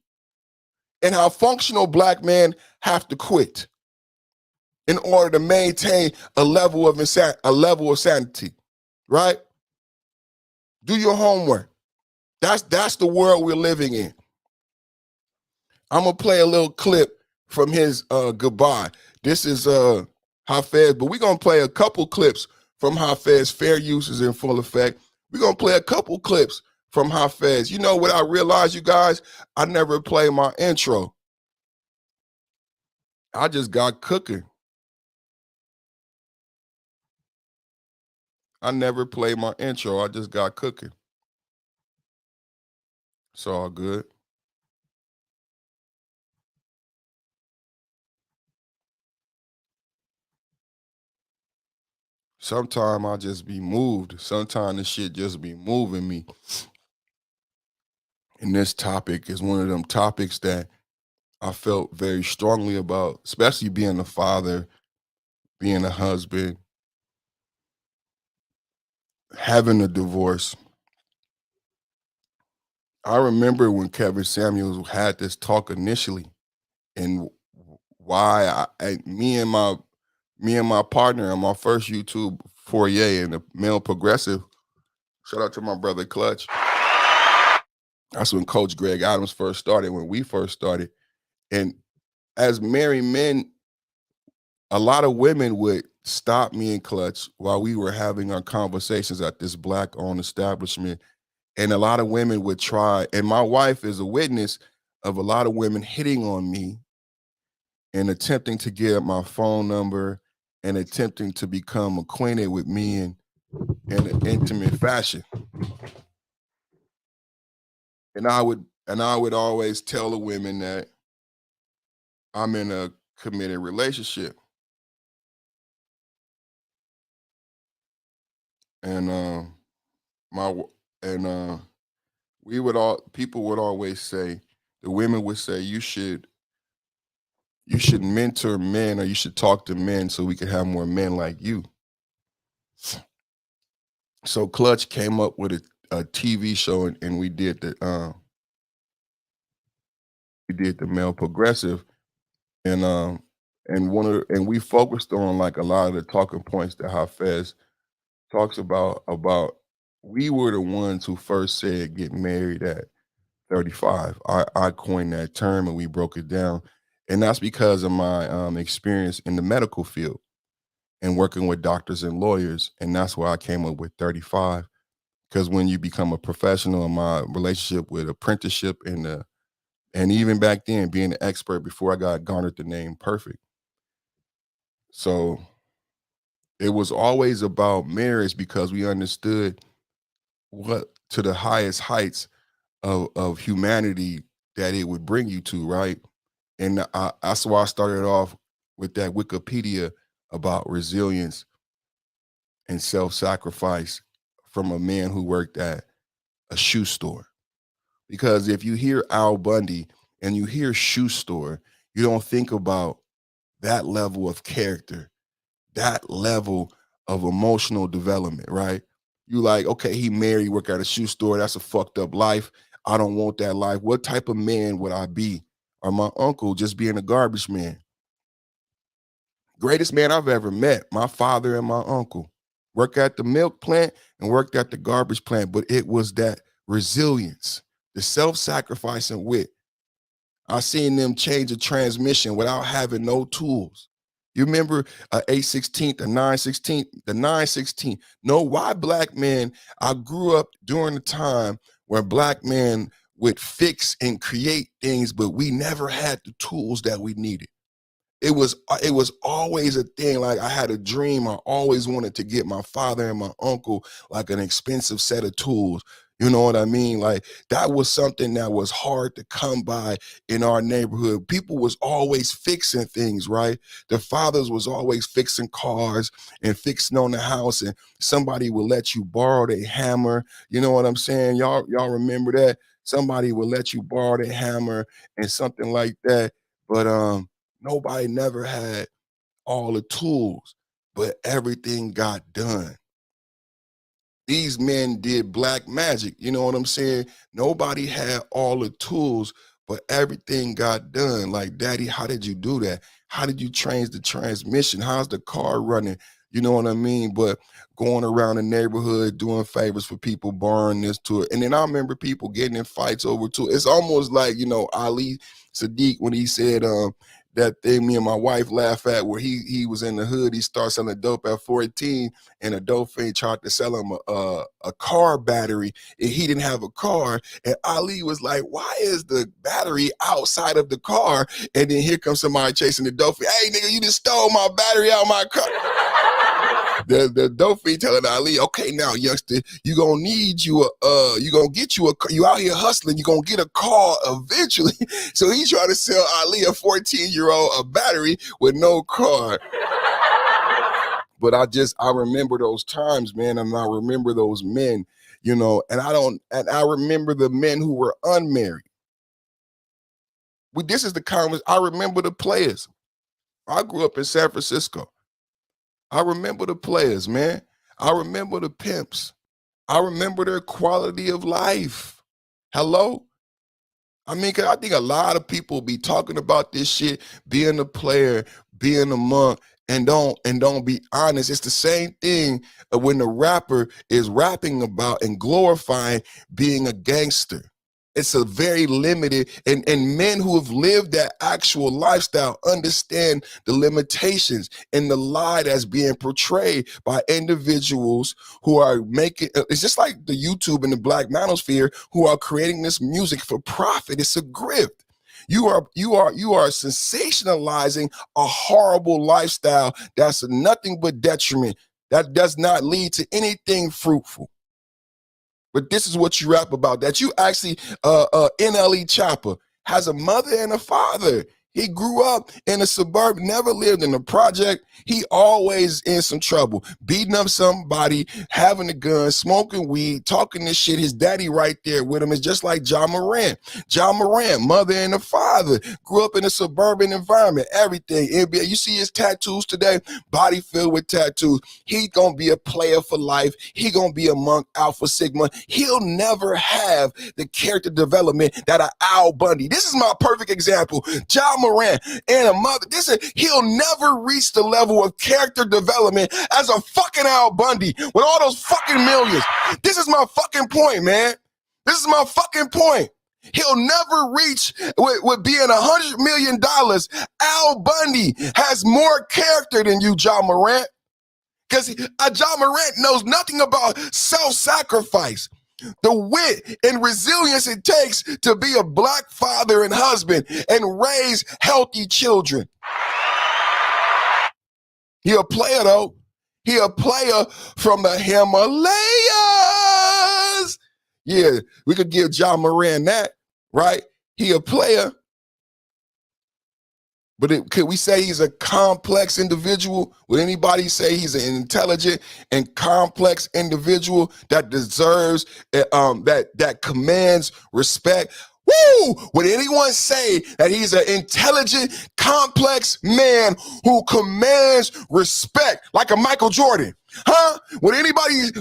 and how functional black men have to quit in order to maintain a level of sanity, right? Do your homework. That's the world we're living in. I'm gonna play a little clip from his goodbye. This is Hafez, but we're gonna play a couple clips from Hafez. Fair use is in full effect. We're gonna play a couple clips from Hafez. You know what I realized, you guys? I never play my intro. I just got cooking. I never play my intro. I just got cooking. It's all good. Sometimes I just be moved. Sometimes the shit just be moving me. And this topic is one of them topics that I felt very strongly about, especially being a father, being a husband, having a divorce. I remember when Kevin Samuels had this talk initially, and why me and my partner on my first YouTube foyer in the male progressive. Shout out to my brother Clutch. That's when Coach Greg Adams first started. When we first started, and as married men, a lot of women would stop me and Clutch while we were having our conversations at this black-owned establishment, and a lot of women would try. And my wife is a witness of a lot of women hitting on me and attempting to get my phone number and attempting to become acquainted with me in an intimate fashion. And I would always tell the women that I'm in a committed relationship. And my and we would all people would always say, the women would say, you should mentor men, or you should talk to men so we could have more men like you. So Clutch came up with a TV show, and we did the male progressive, and and we focused on like a lot of the talking points that Hafez talks about. We were the ones who first said get married at 35. I coined that term, and we broke it down, and that's because of my experience in the medical field and working with doctors and lawyers, and that's why I came up with 35. Because when you become a professional, in my relationship with apprenticeship and even back then being an expert before I got garnered the name perfect. So it was always about marriage because we understood what to the highest heights of humanity that it would bring you to, right? And that's why I started off with that Wikipedia about resilience and self-sacrifice from a man who worked at a shoe store. Because if you hear Al Bundy and you hear shoe store, you don't think about that level of character, that level of emotional development, right? You like, okay, he married, work at a shoe store. That's a fucked up life. I don't want that life. What type of man would I be? Or my uncle just being a garbage man? Greatest man I've ever met, my father and my uncle. Worked at the milk plant and worked at the garbage plant, but it was that resilience, the self-sacrifice and wit. I seen them change a transmission without having no tools. You remember a 8/16, a 9/16, the 9/16. No, why black men? I grew up during the time where black men would fix and create things, but we never had the tools that we needed. It was always a thing. Like, I had a dream. I always wanted to get my father and my uncle like an expensive set of tools. You know what I mean? Like, that was something that was hard to come by in our neighborhood. People was always fixing things, right? The fathers was always fixing cars and fixing on the house, and somebody would let you borrow their hammer. You know what I'm saying? Y'all remember that? Somebody would let you borrow their hammer and something like that. But nobody never had all the tools, but everything got done. These men did black magic. You know what I'm saying? Nobody had all the tools, but everything got done. Like, Daddy, how did you do that? How did you change the transmission? How's the car running? You know what I mean? But going around the neighborhood doing favors for people, borrowing this to it. And then I remember people getting in fights over too. It's almost like, Ali Sadiq when he said that thing me and my wife laugh at, where he was in the hood, he started selling dope at 14, and a dope fiend tried to sell him a car battery, and he didn't have a car. And Ali was like, why is the battery outside of the car? And then here comes somebody chasing the dope fiend. Hey, nigga, you just stole my battery out of my car. The dope fiend telling Ali, okay, now, youngster, you gonna need you gonna get you you out here hustling, you gonna get a car eventually. So he trying to sell Ali, a 14-year-old, a battery with no car. But I remember those times, man, and I remember those men, and I remember the men who were unmarried. This is the conversation. I remember the players. I grew up in San Francisco. I remember the players, man. I remember the pimps. I remember their quality of life. Hello? I mean, 'cause I think a lot of people be talking about this shit, being a player, being a monk, and don't be honest. It's the same thing when the rapper is rapping about and glorifying being a gangster. It's a very limited, and men who have lived that actual lifestyle understand the limitations and the lie that's being portrayed by individuals who are making. It's just like the YouTube and the Black Manosphere who are creating this music for profit. It's a grift. You are sensationalizing a horrible lifestyle that's nothing but detriment, that does not lead to anything fruitful. But this is what you rap about, that you actually, NLE Chopper has a mother and a father. He grew up in a suburb, never lived in a project. He always in some trouble, beating up somebody, having a gun, smoking weed, talking this shit. His daddy right there with him is just like John Moran. John Moran, mother and a father, grew up in a suburban environment, everything. NBA, you see his tattoos today, body filled with tattoos. He gonna be a player for life. He gonna be a monk, Alpha Sigma. He'll never have the character development that an Al Bundy. This is my perfect example. John Moran and a mother. He'll never reach the level of character development as a fucking Al Bundy with all those fucking millions. This is my fucking point, man. This is my fucking point. He'll never reach with being $100 million. Al Bundy has more character than you, John Morant. Because John Morant knows nothing about self-sacrifice, the wit and resilience it takes to be a Black father and husband and raise healthy children. He a player, though. He a player from the Himalayas. Yeah, we could give John Moran that, right? He a player. But could we say he's a complex individual? Would anybody say he's an intelligent and complex individual that deserves, that commands respect? Woo! Would anyone say that he's an intelligent, complex man who commands respect like a Michael Jordan? Huh? Would anybody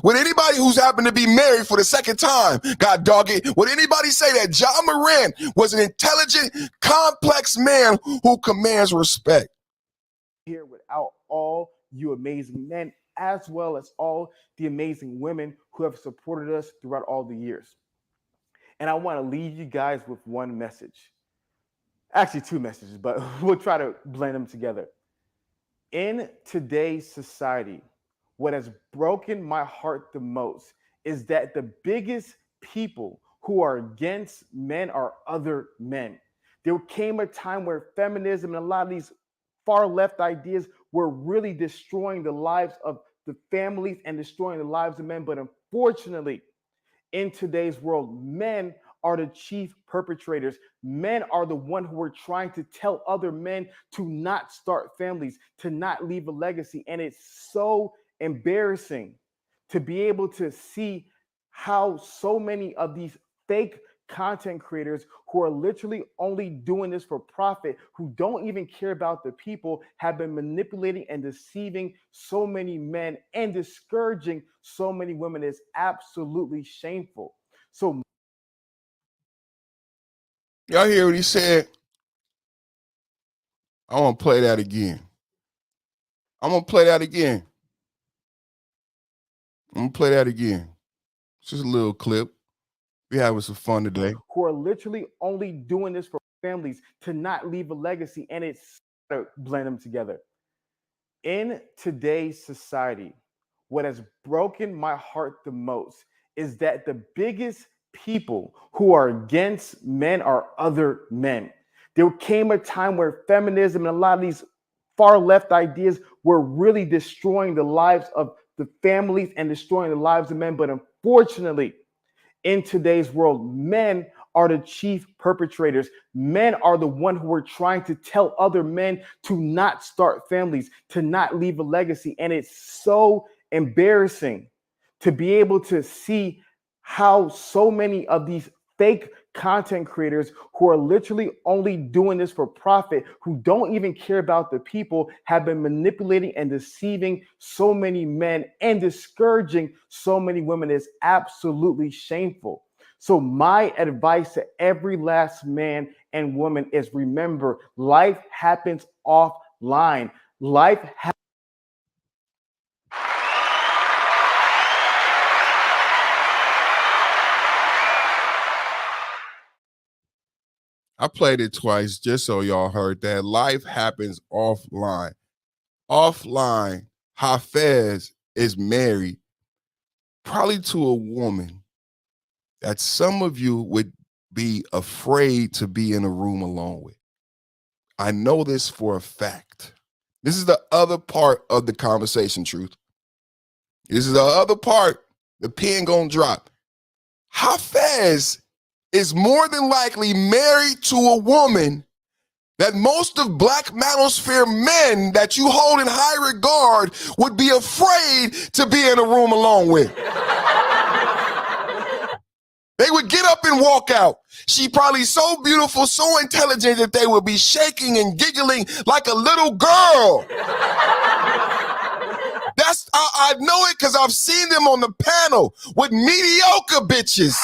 who's happened to be married for the second time, God dog it, would anybody say that John Moran was an intelligent, complex man who commands respect?
Here without all you amazing men, as well as all the amazing women who have supported us throughout all the years. And I want to leave you guys with one message. Actually, two messages, but we'll try to blend them together. In today's society, what has broken my heart the most is that the biggest people who are against men are other men. There came a time where feminism and a lot of these far left ideas were really destroying the lives of the families and destroying the lives of men. But unfortunately, in today's world, men are the chief perpetrators. Men are the one who are trying to tell other men to not start families, to not leave a legacy. And it's so embarrassing to be able to see how so many of these fake content creators who are literally only doing this for profit, who don't even care about the people, have been manipulating and deceiving so many men and discouraging so many women. Is absolutely shameful. So
Y'all hear what he said? I want to play that again. I'm going to play that again. It's just a little clip. We having some fun today.
Who are literally only doing this for families, to not leave a legacy, and it's to blend them together. In today's society, what has broken my heart the most is that the biggest people who are against men are other men. There came a time where feminism and a lot of these far left ideas were really destroying the lives of the families and destroying the lives of men. But unfortunately, in today's world, men are the chief perpetrators. Men are the one who are trying to tell other men to not start families, to not leave a legacy. And it's so embarrassing to be able to see how so many of these fake content creators who are literally only doing this for profit, who don't even care about the people, have been manipulating and deceiving so many men and discouraging so many women. Is absolutely shameful. So my advice to every last man and woman is, remember, life happens offline. Life happens.
I played it twice just so y'all heard that. Life happens offline. Offline, Hafez is married probably to a woman that some of you would be afraid to be in a room alone with. I know this for a fact. This is the other part of the conversation, Truth. This is the other part. The pen gonna drop. Hafez is more than likely married to a woman that most of Black manosphere men that you hold in high regard would be afraid to be in a room alone with. They would get up and walk out. She probably so beautiful, so intelligent that they would be shaking and giggling like a little girl. I know it because I've seen them on the panel with mediocre bitches.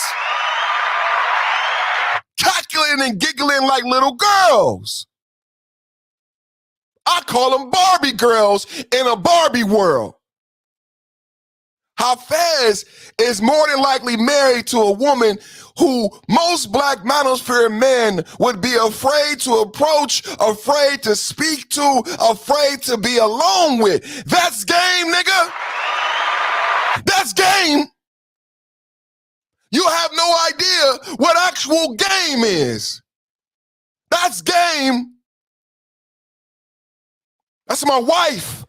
Cackling and giggling like little girls. I call them Barbie girls in a Barbie world. Hafez is more than likely married to a woman who most Black manosphere men would be afraid to approach, afraid to speak to, afraid to be alone with. That's game, nigga. That's game. You have no idea what actual game is. That's game. That's my wife.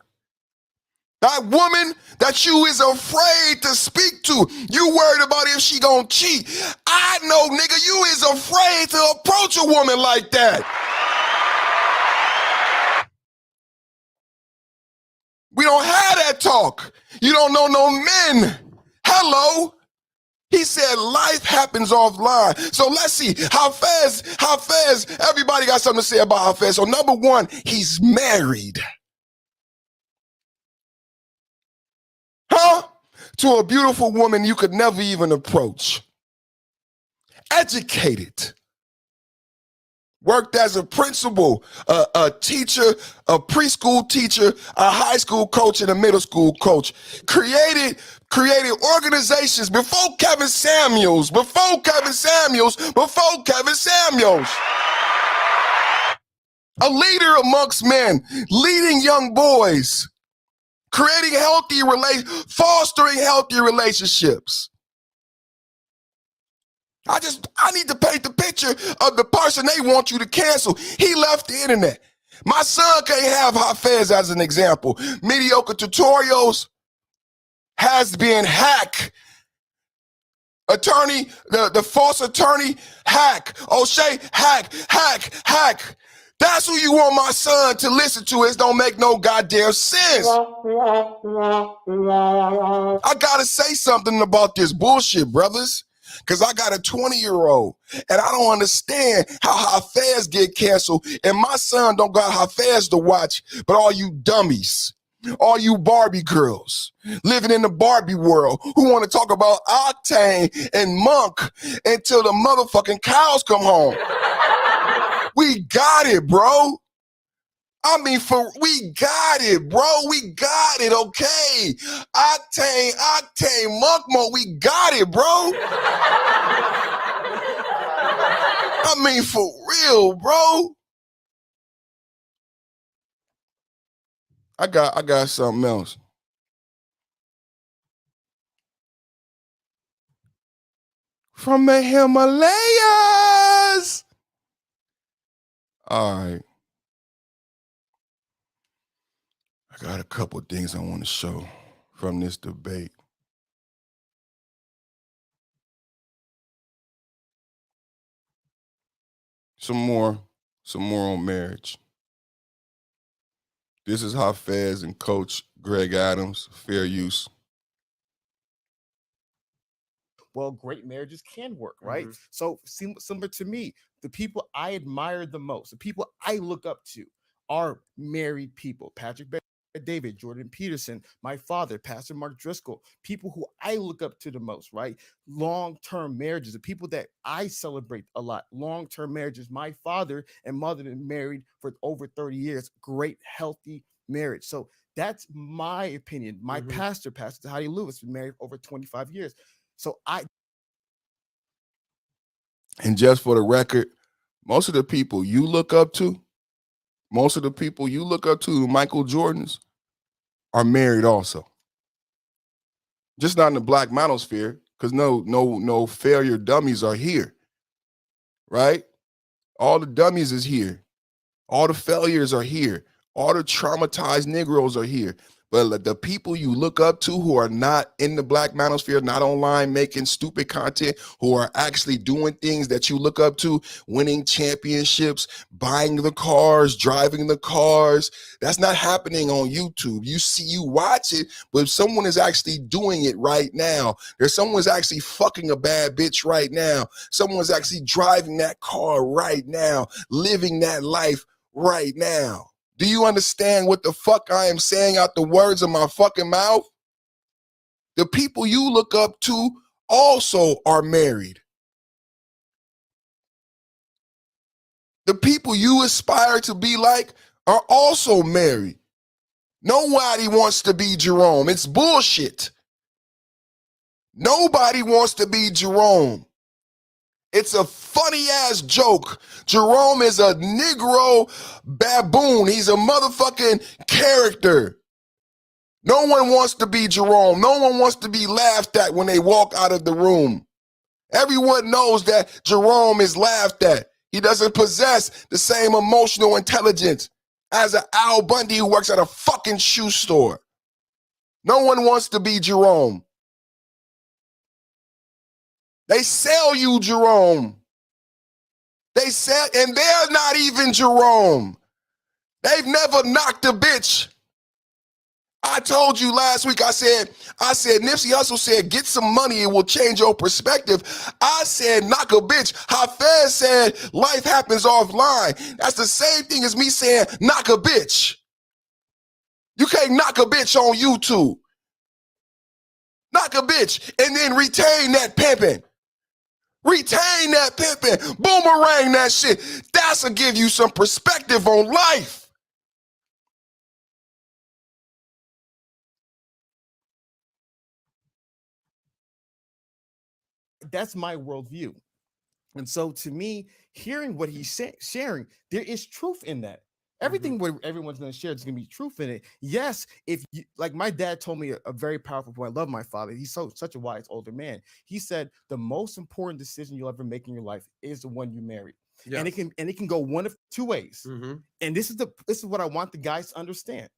That woman that you is afraid to speak to. You worried about if she gonna cheat. I know, nigga, you is afraid to approach a woman like that. We don't have that talk. You don't know no men. Hello. He said life happens offline. So let's see. Hafez, everybody got something to say about Hafez. So number one, he's married. To a beautiful woman you could never even approach. Educated. Worked as a principal, a teacher, a preschool teacher, a high school coach, and a middle school coach. Created organizations before Kevin Samuels. A leader amongst men, leading young boys. Creating fostering healthy relationships. I need to paint the picture of the person they want you to cancel. He left the internet. My son can't have Hafez as an example. Mediocre tutorials, has been hack. Attorney, the false attorney, hack. O'Shea, hack. That's who you want my son to listen to. It don't make no goddamn sense. I gotta say something about this bullshit, brothers. Because I got a 20-year-old and I don't understand how Hafez get canceled and my son don't got Hafez to watch, but all you dummies, all you Barbie girls living in the Barbie world who want to talk about Octane and Monk until the motherfucking cows come home. We got it, bro. I mean, we got it, bro. We got it, okay? Octane, Monk Mo, we got it, bro. I mean, for real, bro. I got something else. From the Himalayas. All right. I got a couple of things I want to show from this debate. Some more on marriage. This is Hafez and Coach Greg Adams, fair use.
well, great marriages can work, right? So similar to me, the people I admire the most, the people I look up to are married people. Patrick David, Jordan Peterson, my father, Pastor Mark Driscoll, people who I look up to the most, right? Long-term marriages, the people that I celebrate a lot. Long-term marriages. My father and mother been married for over 30 years. Great, healthy marriage. So that's my opinion. My pastor, Pastor Heidi Lewis, been married over 25 years. So
And just for the record, most of the people you look up to, Michael Jordans, are married also. Just not in the black manosphere, because no failure dummies are here, right? All the dummies is here. All the failures are here. All the traumatized Negroes are here. But the people you look up to who are not in the black manosphere, not online making stupid content, who are actually doing things that you look up to, winning championships, buying the cars, driving the cars, that's not happening on YouTube. You watch it, but if someone is actually doing it right now, someone's actually fucking a bad bitch right now, someone's actually driving that car right now, living that life right now. Do you understand what the fuck I am saying out the words of my fucking mouth? The people you look up to also are married. The people you aspire to be like are also married. Nobody wants to be Jerome. It's bullshit. Nobody wants to be Jerome. It's a funny ass joke. Jerome is a Negro baboon. He's a motherfucking character. No one wants to be Jerome. No one wants to be laughed at when they walk out of the room. Everyone knows that Jerome is laughed at. He doesn't possess the same emotional intelligence as an Al Bundy who works at a fucking shoe store. No one wants to be Jerome. They sell you Jerome. And they're not even Jerome. They've never knocked a bitch. I told you last week, I said, Nipsey Hussle said, get some money, it will change your perspective. I said, knock a bitch. Hafez said, life happens offline. That's the same thing as me saying, knock a bitch. You can't knock a bitch on YouTube. Knock a bitch and then retain that pimping. Retain that pimping. Boomerang that shit. That'll give you some perspective on life.
that's my worldview. And so to me, hearing what he's sharing, there is truth in that. Everything what everyone's going to share is going to be truth in it. Yes, if you, like my dad told me a very powerful point. I love my father. He's such a wise older man. He said the most important decision you'll ever make in your life is the one you marry. Yeah. And it can go one of two ways. And this is what I want the guys to understand.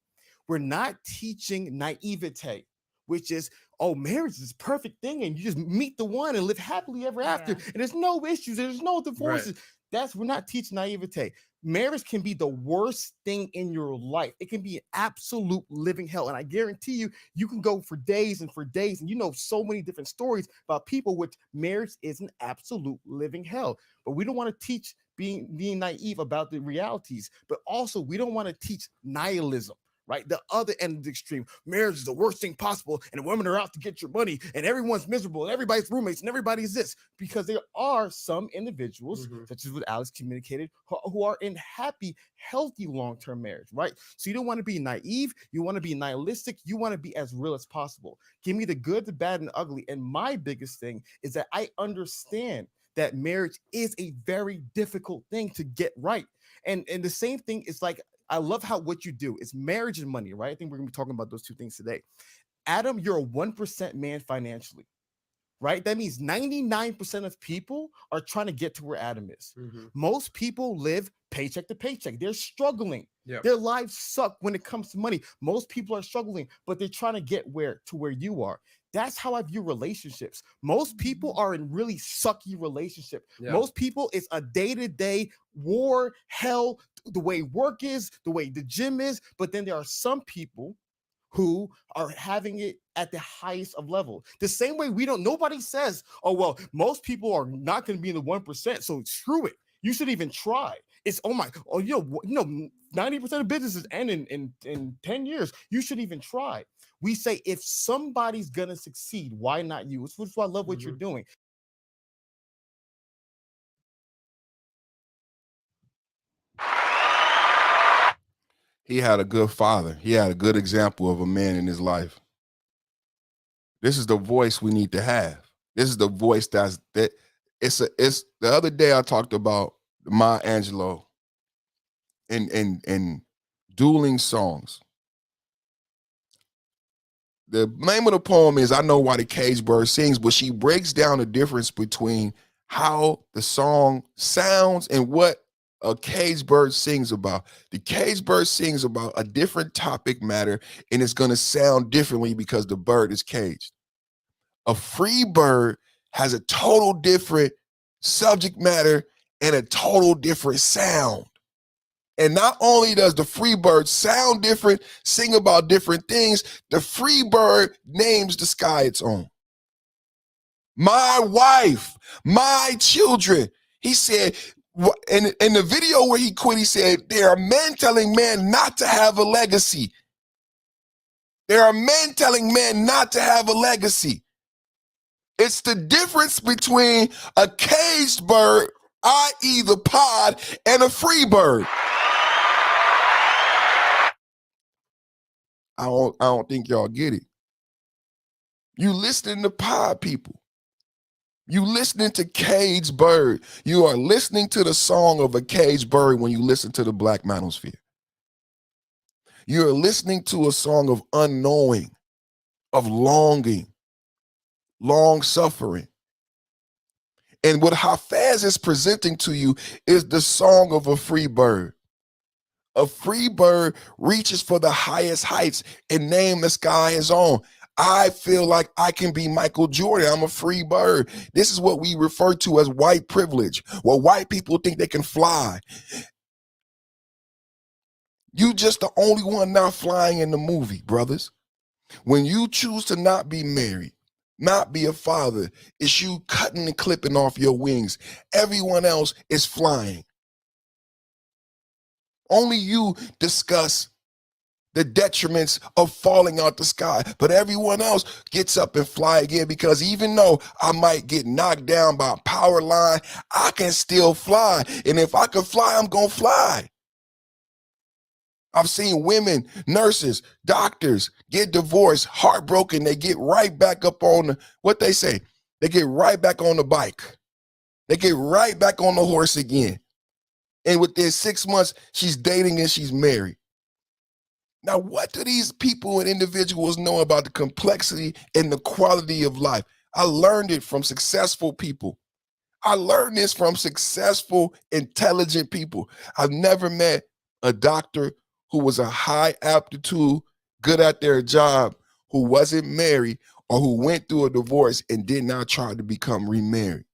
We're not teaching naivete, which is, oh, marriage is this perfect thing, and you just meet the one and live happily ever after, and there's no issues, there's no divorces. Right. We're not teaching naivete. Marriage can be the worst thing in your life. It can be an absolute living hell. And I guarantee you can go for days and you know so many different stories about people which marriage is an absolute living hell. But we don't want to teach being naive about the realities, but also we don't want to teach nihilism. Right, the other end of the extreme. Marriage is the worst thing possible, and the women are out to get your money, and everyone's miserable, and everybody's roommates, and everybody's this. Because there are some individuals, such as what Alex communicated, who are in happy, healthy long-term marriage, right? So you don't want to be naive, you want to be nihilistic, you want to be as real as possible. Give me the good, the bad, and the ugly. And my biggest thing is that I understand that marriage is a very difficult thing to get right. And the same thing is like, I love how what you do is marriage and money, right? I think we're going to be talking about those two things today. Adam, you're a 1% man financially, right? That means 99% of people are trying to get to where Adam is. Most people live paycheck to paycheck. They're struggling. Yep. Their lives suck when it comes to money. Most people are struggling, but they're trying to get to where you are. That's how I view relationships. Most people are in really sucky relationship. Yeah. Most people, it's a day-to-day war, hell, the way work is, the way the gym is. But then there are some people who are having it at the highest of level. The same way nobody says, oh, well, most people are not going to be in the 1%. So screw it. You should even try. It's, 90% of businesses end in 10 years. You should even try. We say, if somebody's going to succeed, why not you? Which is why I love what you're doing.
He had a good father. He had a good example of a man in his life. This is the voice we need to have. This is the voice it's the other day I talked about Maya Angelou and dueling songs. The name of the poem is I Know Why the Cage Bird Sings, but she breaks down the difference between how the song sounds and what a cage bird sings about. The cage bird sings about a different topic matter, and it's going to sound differently because the bird is caged. A free bird has a total different subject matter and a total different sound. And not only does the free bird sound different, sing about different things, the free bird names the sky its own. My wife, my children. He said, in the video where he quit, he said, there are men telling men not to have a legacy. There are men telling men not to have a legacy. It's the difference between a caged bird, i.e. the pod, and a free bird. I don't think y'all get it. You listening to pod people. You listening to caged bird. You are listening to the song of a caged bird when you listen to the Black Manosphere. You're listening to a song of unknowing, of longing, long suffering. And what Hafez is presenting to you is the song of a free bird. A free bird reaches for the highest heights and name the sky his own. I feel like I can be Michael Jordan. I'm a free bird. This is what we refer to as white privilege, where white people think they can fly. You just the only one not flying in the movie, brothers. When you choose to not be married, not be a father, it's you cutting and clipping off your wings. Everyone else is flying. Only you discuss the detriments of falling out the sky, but everyone else gets up and fly again, because even though I might get knocked down by a power line, I can still fly. And if I can fly, I'm gonna fly. I've seen women, nurses, doctors get divorced, heartbroken. They get right back up on what they say. They get right back on the bike. They get right back on the horse again. And within 6 months, she's dating and she's married. Now, what do these people and individuals know about the complexity and the quality of life? I learned it from successful people. I learned this from successful, intelligent people. I've never met a doctor who was a high aptitude, good at their job, who wasn't married or who went through a divorce and did not try to become remarried.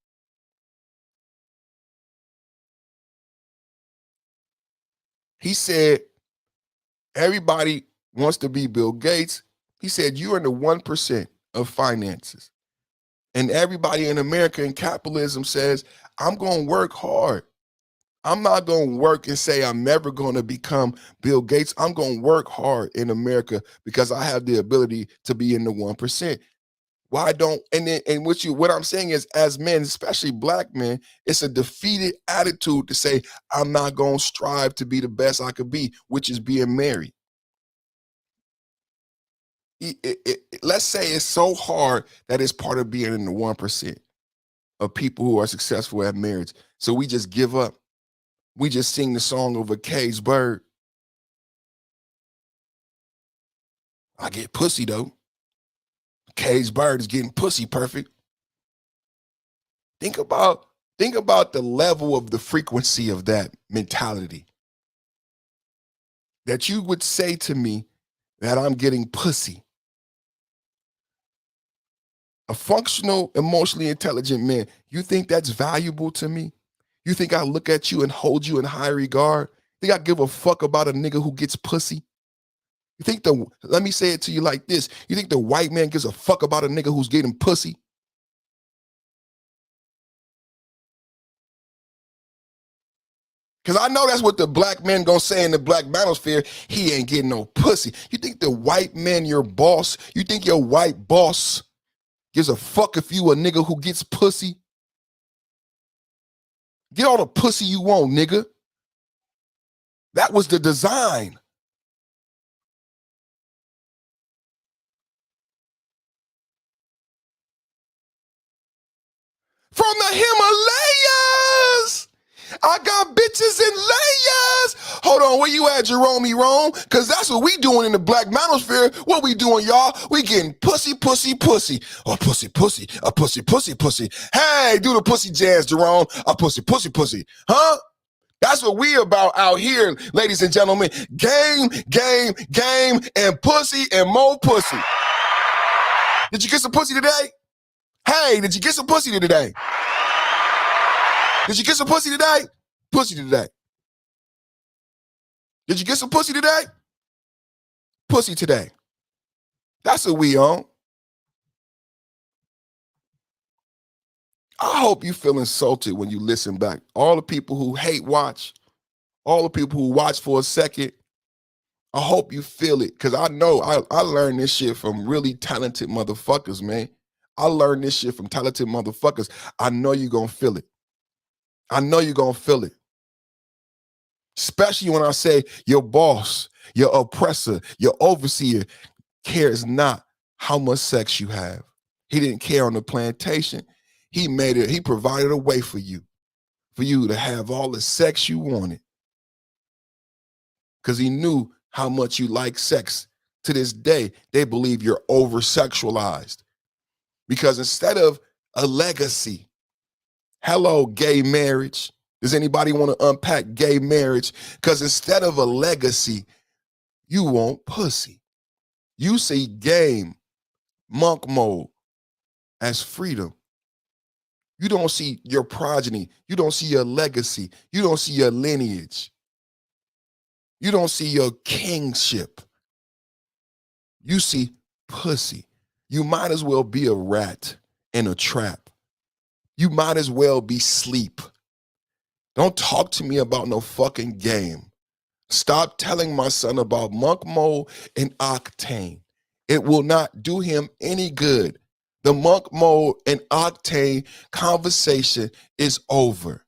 He said, everybody wants to be Bill Gates. He said, you're in the 1% of finances. And everybody in America in capitalism says, I'm going to work hard. I'm not going to work and say I'm never going to become Bill Gates. I'm going to work hard in America because I have the ability to be in the 1%. Why don't, and what I'm saying is, as men, especially black men, it's a defeated attitude to say, I'm not going to strive to be the best I could be, which is being married. Let's say it's so hard that it's part of being in the 1% of people who are successful at marriage. So we just give up. We just sing the song of a caged bird. I get pussy though. Caged bird is getting pussy perfect. Think about the level of the frequency of that mentality. That you would say to me that I'm getting pussy. A functional, emotionally intelligent man, you think that's valuable to me? You think I look at you and hold you in high regard? Think I give a fuck about a nigga who gets pussy? You think let me say it to you like this. You think the white man gives a fuck about a nigga who's getting pussy? Because I know that's what the black men gonna say in the black manosphere. He ain't getting no pussy. You think the white man, your boss, you think your white boss gives a fuck if you a nigga who gets pussy? Get all the pussy you want, nigga. That was the design. From the Himalayas. I got bitches in layers. Hold on, where you at, Jerome? Because that's what we doing in the black manosphere. What we doing, y'all? We getting pussy, pussy, pussy. Oh, pussy, pussy. A pussy, pussy, pussy. Hey, do the pussy jazz, Jerome. A pussy, pussy, pussy. Huh? That's what we about out here, ladies and gentlemen. Game, game, game, and pussy and more pussy. Did you get some pussy today? Hey, did you get some pussy today? Did you get some pussy today? Pussy today. Did you get some pussy today? Pussy today. That's what we on. I hope you feel insulted when you listen back. All the people who hate watch, all the people who watch for a second, I hope you feel it. Because I know I learned this shit from really talented motherfuckers, man. I learned this shit from talented motherfuckers. I know you're going to feel it. I know you're going to feel it. Especially when I say your boss, your oppressor, your overseer cares not how much sex you have. He didn't care on the plantation. He made it, he provided a way for you to have all the sex you wanted. Because he knew how much you like sex. To this day, they believe you're over-sexualized. Because instead of a legacy, hello, gay marriage. Does anybody want to unpack gay marriage? Because instead of a legacy, you want pussy. You see game, monk mode as freedom. You don't see your progeny. You don't see your legacy. You don't see your lineage. You don't see your kingship. You see pussy. You might as well be a rat in a trap. You might as well be sleep. Don't talk to me about no fucking game. Stop telling my son about monk mode and octane. It will not do him any good. The monk mode and octane conversation is over.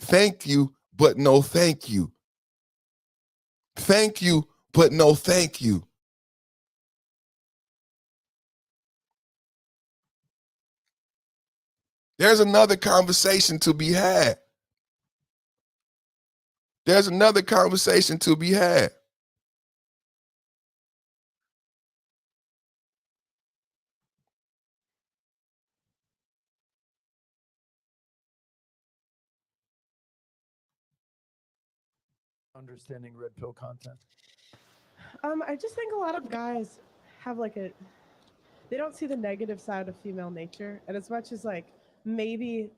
Thank you, but no thank you. Thank you, but no thank you. There's another conversation to be had. There's another conversation to be had.
Understanding red pill content.
I just think a lot of guys have they don't see the negative side of female nature. And as much as maybe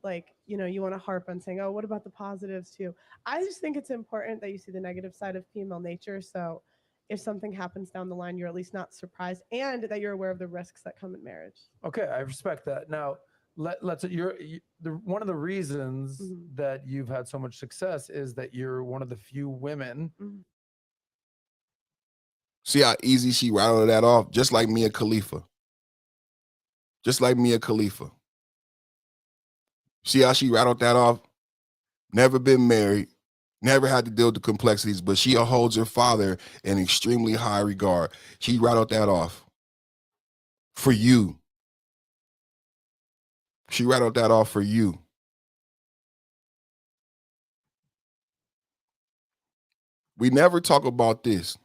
you want to harp on saying, oh, what about the positives too? I just think it's important that you see the negative side of female nature. So if something happens down the line, you're at least not surprised and that you're aware of the risks that come in marriage.
Okay, I respect that. Now, let's one of the reasons that you've had so much success is that you're one of the few women.
See how easy she rattled that off? Just like Mia Khalifa. Just like Mia Khalifa. See how she rattled that off? Never been married, never had to deal with the complexities, but she holds her father in extremely high regard. She rattled that off. For you. She rattled that off for you. We never talk about this.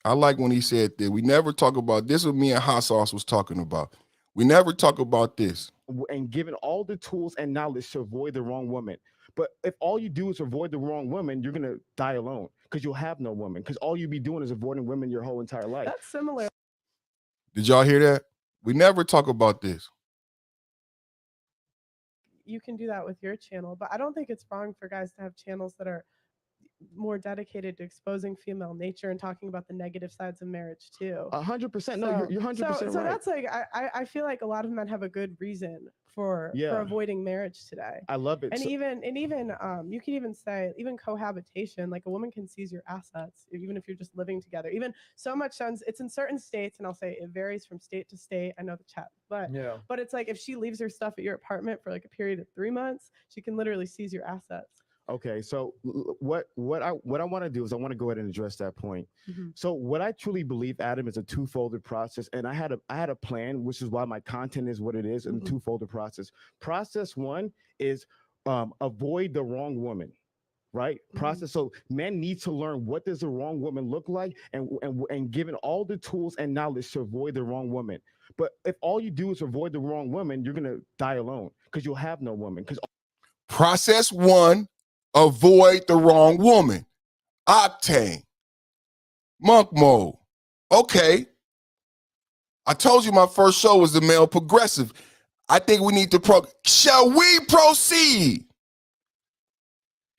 I like when he said that. We never talk about this. What me and Hot Sauce was talking about. We never talk about this.
And given all the tools and knowledge to avoid the wrong woman. But if all you do is avoid the wrong woman, you're going to die alone because you'll have no woman because all you be doing is avoiding women your whole entire life.
That's similar.
Did y'all hear that? We never talk about this.
You can do that with your channel, but I don't think it's wrong for guys to have channels that are more dedicated to exposing female nature and talking about the negative sides of marriage too.
100%. No, you're 100%
so
right.
that's like I feel like a lot of men have a good reason for avoiding marriage today.
I love it.
And even you can even say even cohabitation, like a woman can seize your assets even if you're just living together. Even so much sense, it's in certain states, and I'll say it varies from state to state. I know the chat, but it's like if she leaves her stuff at your apartment for like a period of 3 months, she can literally seize your assets.
Okay, so what I want to do is I want to go ahead and address that point. So what I truly believe, Adam, is a two-folded process, and I had a plan, which is why my content is what it is, in a two-folded process. Process one is avoid the wrong woman. Right? Process. So men need to learn what does the wrong woman look like, and given all the tools and knowledge to avoid the wrong woman. But if all you do is avoid the wrong woman, you're gonna die alone because you'll have no woman. Because
process one, avoid the wrong woman. Octane. Monk mode. Okay. I told you my first show was the male progressive. I think we need to shall we proceed?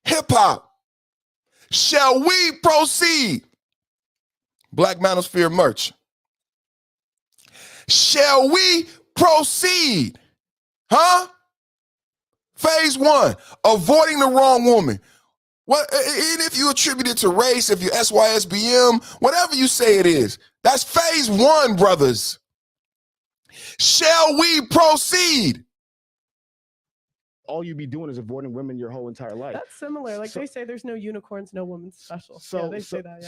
Hip hop. Shall we proceed? Black Manosphere merch. Shall we proceed? Huh? Phase one, avoiding the wrong woman. What, and if you attribute it to race, if you SYSBM, whatever you say it is, that's phase one, brothers. Shall we proceed?
All you be doing is avoiding women your whole entire life.
That's similar. Like they say there's no unicorns, no woman special.
So
they say that.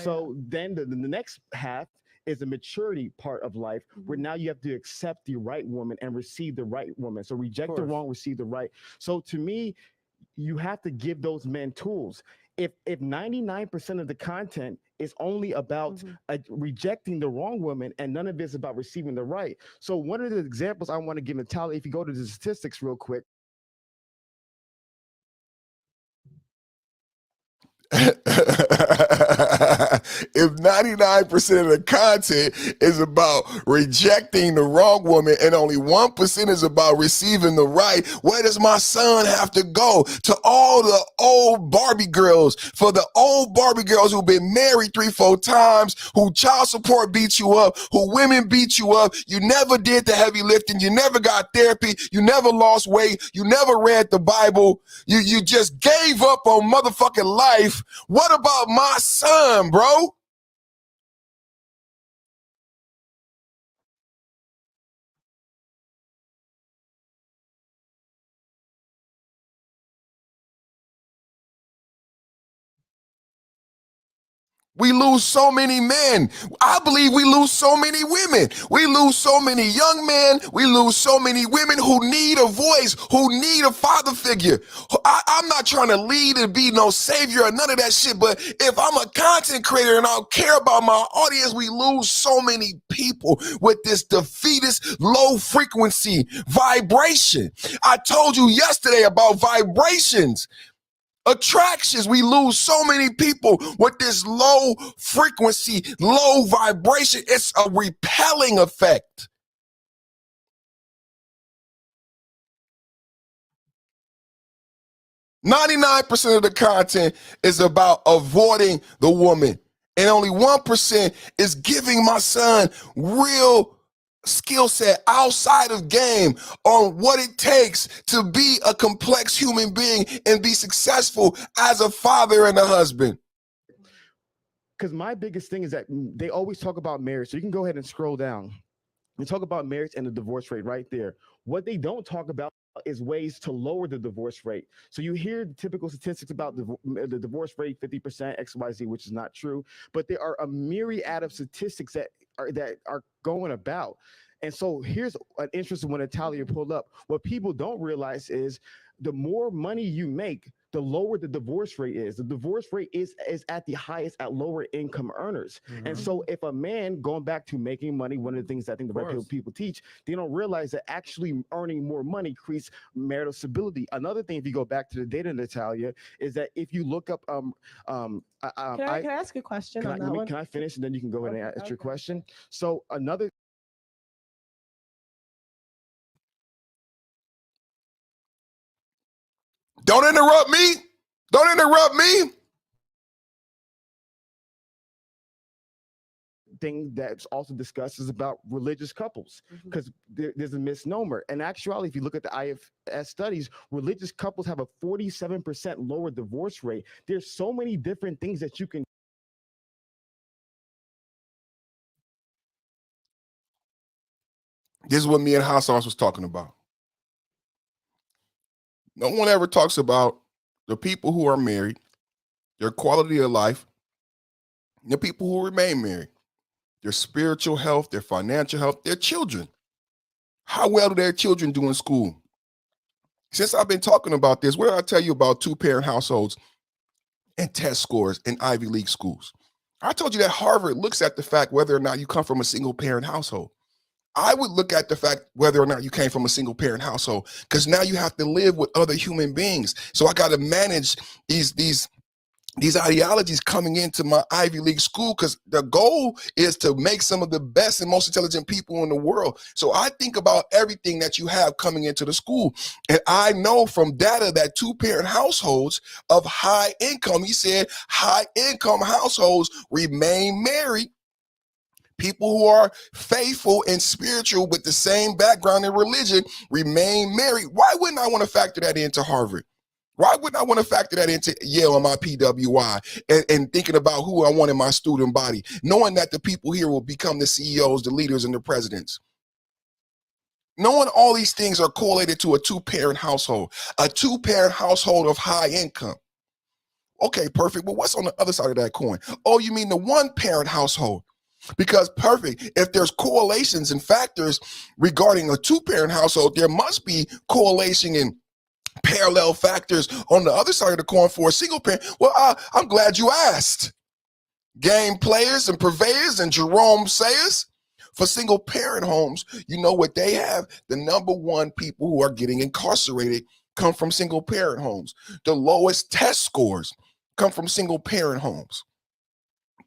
Then the next half is the maturity part of life, where now you have to accept the right woman and receive the right woman. So reject the wrong, receive the right. So to me, you have to give those men tools. If 99% of the content is only about rejecting the wrong woman and none of it is about receiving the right. So one of the examples I want to give, Natalia, if you go to the statistics real quick.
If 99% of the content is about rejecting the wrong woman and only 1% is about receiving the right, where does my son have to go? To all the old Barbie girls, for the old Barbie girls who've been married 3-4 times, who child support beat you up, who women beat you up. You never did the heavy lifting. You never got therapy. You never lost weight. You never read the Bible. You just gave up on motherfucking life. What about my son, bro? We lose so many men. I believe we lose so many women. We lose so many young men. We lose so many women who need a voice, who need a father figure. I'm not trying to lead and be no savior or none of that shit, but if I'm a content creator and I don't care about my audience, we lose so many people with this defeatist low frequency vibration. I told you yesterday about vibrations. Attractions, we lose so many people with this low frequency, low vibration. It's a repelling effect. %99 of the content is about avoiding the woman, and only 1% is giving my son real skill set outside of game on what it takes to be a complex human being and be successful as a father and a husband.
Because my biggest thing is that they always talk about marriage. So you can go ahead and scroll down. We talk about marriage and the divorce rate right there. What they don't talk about is ways to lower the divorce rate. So you hear the typical statistics about the divorce rate, 50%, XYZ, which is not true. But there are a myriad of statistics that are going about. And so here's an interesting one Natalia pulled up. What people don't realize is the more money you make, the lower the divorce rate is. The divorce rate is at the highest at lower income earners. And so if a man, going back to making money, one of the things I think the right people teach, they don't realize that actually earning more money creates marital stability. Another thing, if you go back to the data, Natalia, is that if you look up,
can I ask a question on that one?
Can I finish and then you can go ahead and ask your question? So another.
Don't interrupt me. Don't interrupt me.
thing that's also discussed is about religious couples, because there's a misnomer. And actually, if you look at the IFS studies, religious couples have a 47% lower divorce rate. There's so many different things that you can.
This is what me and Hassan was talking about. No one ever talks about the people who are married, their quality of life, the people who remain married, their spiritual health, their financial health, their children. How well do their children do in school? Since I've been talking about this, what did I tell you about two-parent households and test scores in Ivy League schools? I told you that Harvard looks at the fact whether or not you come from a single-parent household. I would look at the fact whether or not you came from a single-parent household, because now you have to live with other human beings. So I got to manage these ideologies coming into my Ivy League school, because the goal is to make some of the best and most intelligent people in the world. So I think about everything that you have coming into the school. And I know from data that two-parent households of high income, he said high income households remain married. People who are faithful and spiritual with the same background in religion remain married. Why wouldn't I want to factor that into Harvard? Why wouldn't I want to factor that into Yale on my PWI and thinking about who I want in my student body, knowing that the people here will become the CEOs, the leaders, and the presidents? Knowing all these things are correlated to a two-parent household of high income. Okay, perfect. But what's on the other side of that coin? Oh, you mean the one-parent household? Because perfect, if there's correlations and factors regarding a two-parent household, there must be correlation in parallel factors on the other side of the coin for a single parent. Well, I'm glad you asked. Game players and purveyors and Jerome Sayers, for single parent homes, you know what they have? The number one people who are getting incarcerated come from single parent homes. The lowest test scores come from single parent homes.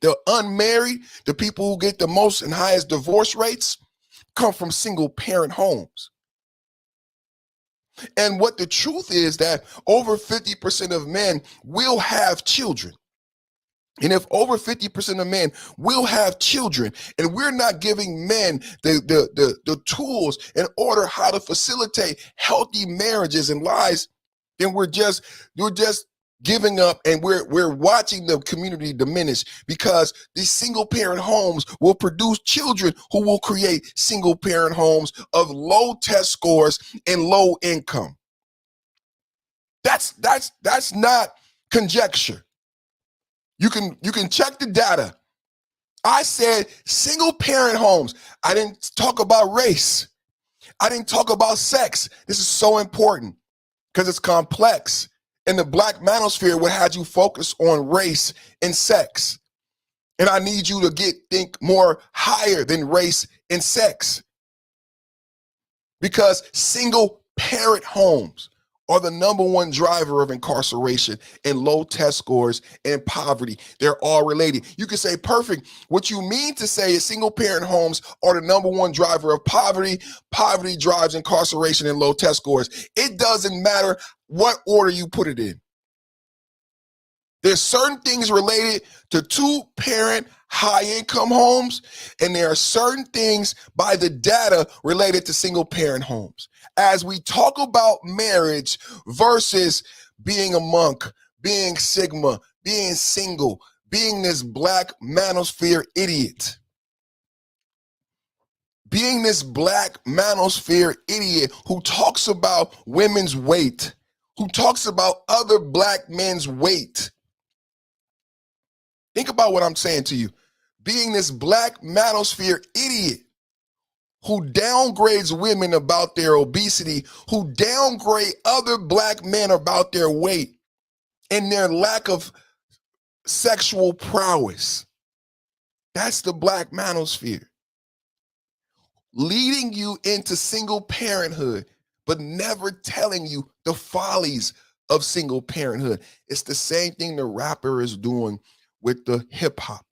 The unmarried, the people who get the most and highest divorce rates, come from single parent homes. And what the truth is that over 50% of men will have children. And if over 50% of men will have children, and we're not giving men the tools in order how to facilitate healthy marriages and lives, then we're just giving up, and we're watching the community diminish, because these single parent homes will produce children who will create single parent homes of low test scores and low income. That's not conjecture. You can check the data. I said single parent homes. I didn't talk about race. I didn't talk about sex. This is so important because it's complex. In the Black manosphere, what had you focus on race and sex. And I need you to think more higher than race and sex. Because single parent homes are the number one driver of incarceration and low test scores and poverty. They're all related. You can say, perfect. What you mean to say is single parent homes are the number one driver of poverty. Poverty drives incarceration and low test scores. It doesn't matter what order you put it in. There's certain things related to two-parent high-income homes, and there are certain things by the data related to single-parent homes. As we talk about marriage versus being a monk, being Sigma, being single, being this Black manosphere idiot. Being this Black manosphere idiot who talks about women's weight, who talks about other Black men's weight. Think about what I'm saying to you. Being this Black manosphere idiot who downgrades women about their obesity, who downgrade other Black men about their weight and their lack of sexual prowess. That's the Black manosphere. Leading you into single parenthood, but never telling you the follies of single parenthood. It's the same thing the rapper is doing with the hip hop.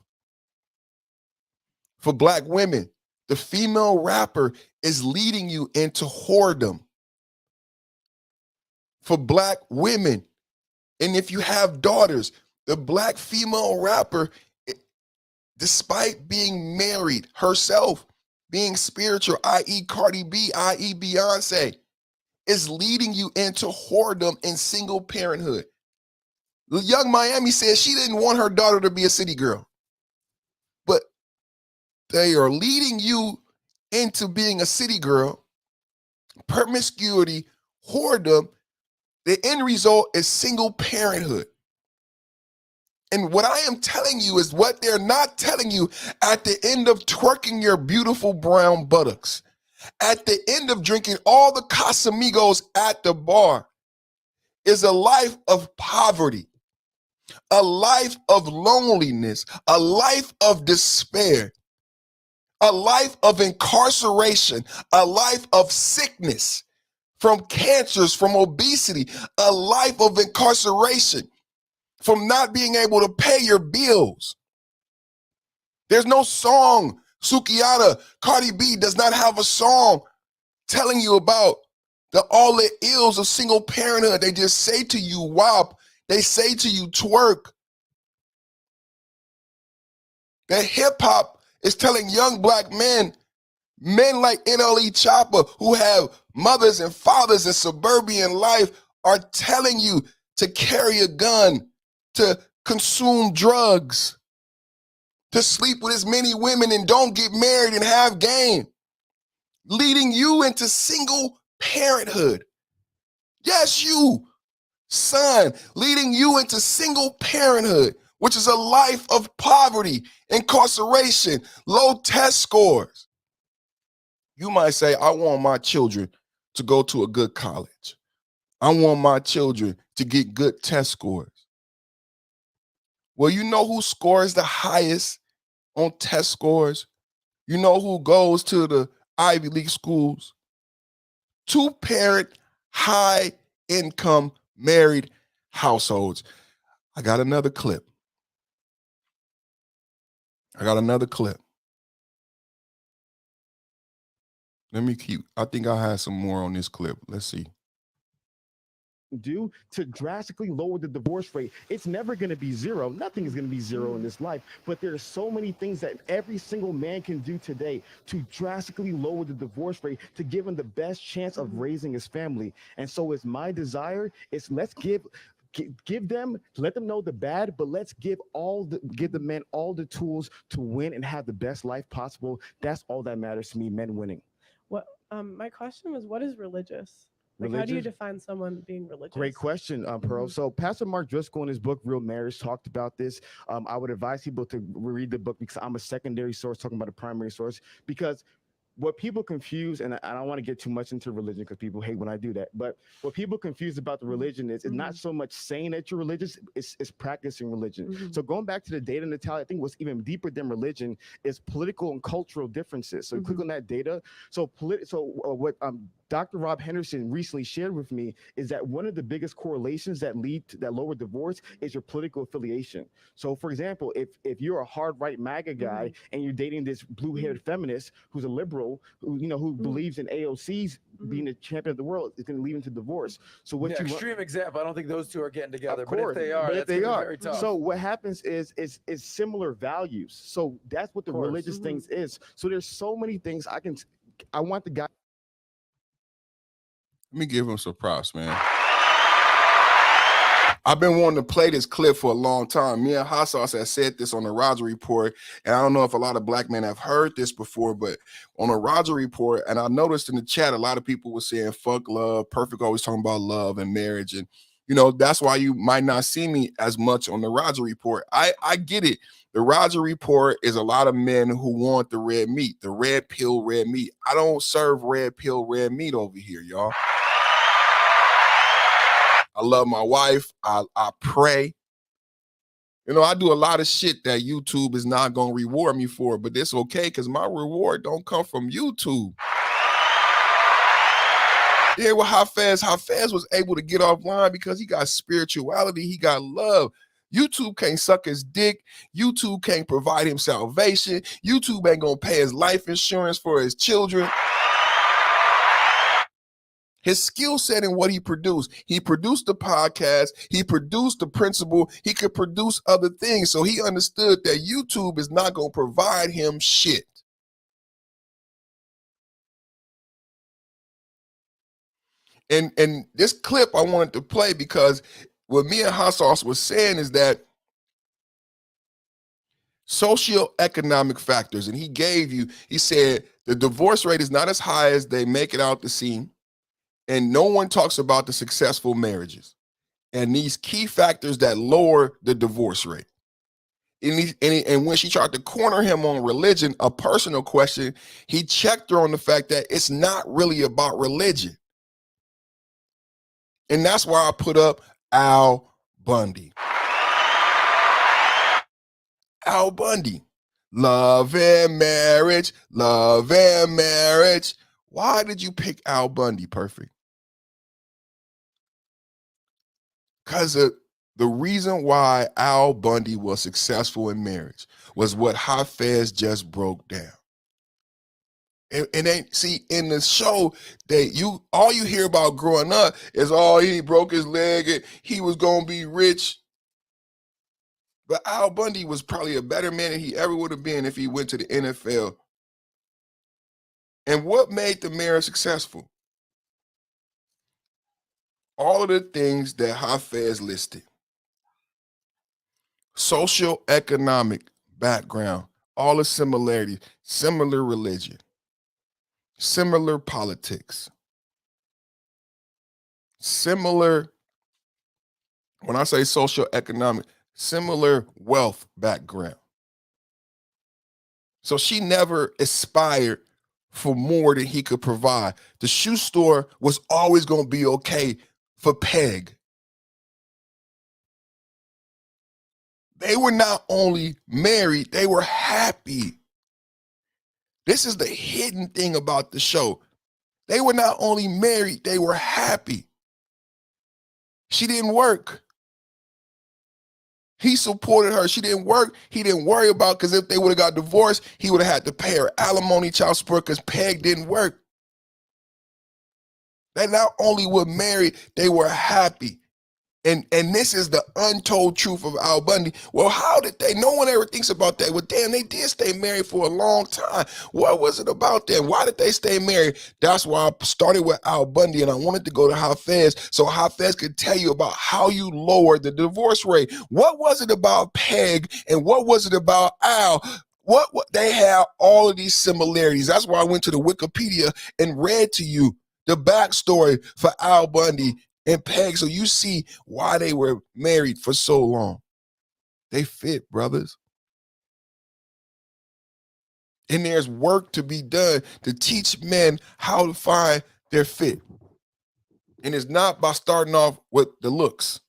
For Black women, the female rapper is leading you into whoredom. For Black women, and if you have daughters, the Black female rapper, despite being married herself, being spiritual, i.e. Cardi B, i.e. Beyonce, is leading you into whoredom and single parenthood. Young Miami said she didn't want her daughter to be a city girl, but they are leading you into being a city girl, promiscuity, whoredom. The end result is single parenthood. And what I am telling you is what they're not telling you at the end of twerking your beautiful brown buttocks, at the end of drinking all the Casamigos at the bar, is a life of poverty, a life of loneliness, a life of despair, a life of incarceration, a life of sickness, from cancers, from obesity, a life of incarceration, from not being able to pay your bills. There's no song. Sukiyana, Cardi B does not have a song telling you about all the ills of single parenthood. They just say to you, WAP. They say to you, twerk. That hip hop is telling young black men like NLE Chopper, who have mothers and fathers in suburban life, are telling you to carry a gun, to consume drugs, to sleep with as many women and don't get married and have game, leading you into single parenthood. Yes, you, son, leading you into single parenthood, which is a life of poverty, incarceration, low test scores. You might say, I want my children to go to a good college. I want my children to get good test scores. Well, you know who scores the highest on test scores? You know who goes to the Ivy League schools? Two-parent, high-income, married households. I got another clip. I think I had some more on this clip. Let's see.
Do to drastically lower the divorce rate. It's never going to be zero. Nothing is going to be zero in this life, but there are so many things that every single man can do today to drastically lower the divorce rate, to give him the best chance of raising his family. And so it's my desire is let's give them, let them know the bad, but let's give the men all the tools to win and have the best life possible. That's all that matters to me, men winning.
What my question was, what is religious? Like, how do you define someone being religious?
Great question, Pearl. So Pastor Mark Driscoll in his book, Real Marriage, talked about this. I would advise people to read the book because I'm a secondary source talking about a primary source, because what people confuse, and I don't want to get too much into religion because people hate when I do that, but what people confuse about the religion is it's not so much saying that you're religious, it's practicing religion. So going back to the data, Natalia, I think what's even deeper than religion is political and cultural differences. So you click on that data. So what Dr. Rob Henderson recently shared with me is that one of the biggest correlations that lower divorce is your political affiliation. So for example, if you're a hard right MAGA guy and you're dating this blue-haired feminist who's a liberal, who believes in AOC's being the champion of the world, it's going to lead into divorce. So what
extreme example, I don't think those two are getting together,
of course,
but if they are, very tough.
So what happens is similar values. So that's what the religious things is. So there's so many things I want the guy.
Let me give him some props, man. I've been wanting to play this clip for a long time. Me and Hot Sauce has said this on the Roger Report, and I don't know if a lot of black men have heard this before, but on the Roger Report, and I noticed in the chat, a lot of people were saying, fuck love, Perfect always talking about love and marriage, and that's why you might not see me as much on the Roger Report. I get it. The Roger Report is a lot of men who want the red meat, the red pill, red meat. I don't serve red pill, red meat over here, y'all. I love my wife. I pray. I do a lot of shit that YouTube is not going to reward me for, but it's okay because my reward don't come from YouTube. Yeah, well, Hafez was able to get offline because he got spirituality. He got love. YouTube can't suck his dick. YouTube can't provide him salvation. YouTube ain't going to pay his life insurance for his children. His skill set and what he produced. He produced the podcast. He produced the principal. He could produce other things. So he understood that YouTube is not going to provide him shit. And this clip I wanted to play because what me and Hot Sauce was saying is that socioeconomic factors, and he said the divorce rate is not as high as they make it out to seem, and no one talks about the successful marriages and these key factors that lower the divorce rate. And when she tried to corner him on religion, a personal question, he checked her on the fact that it's not really about religion. And that's why I put up Al Bundy. Al Bundy. Love and marriage, love and marriage. Why did you pick Al Bundy, Perfect? Because the reason why Al Bundy was successful in marriage was what Hafez just broke down. And they see in the show that all you hear about growing up is, oh, he broke his leg and he was gonna be rich. But Al Bundy was probably a better man than he ever would have been if he went to the NFL. And what made the marriage successful? All of the things that Hafez listed. Socioeconomic background, all the similarities, similar religion, similar politics, similar, when I say socioeconomic, similar wealth background. So she never aspired for more than he could provide. The shoe store was always going to be okay for Peg. They were not only married, they were happy. This is the hidden thing about the show. They were not only married, they were happy. She didn't work. He supported her. She didn't work. He didn't worry about, because if they would have got divorced, he would have had to pay her alimony, child support, because Peg didn't work. They not only were married, they were happy. And this is the untold truth of Al Bundy. Well, how did they? No one ever thinks about that. Well, damn, they did stay married for a long time. What was it about them? Why did they stay married? That's why I started with Al Bundy, and I wanted to go to Hafez so Hafez could tell you about how you lowered the divorce rate. What was it about Peg, and what was it about Al? What they have all of these similarities. That's why I went to the Wikipedia and read to you the backstory for Al Bundy and Peg, so you see why they were married for so long. They fit, brothers. And there's work to be done to teach men how to find their fit. And it's not by starting off with the looks.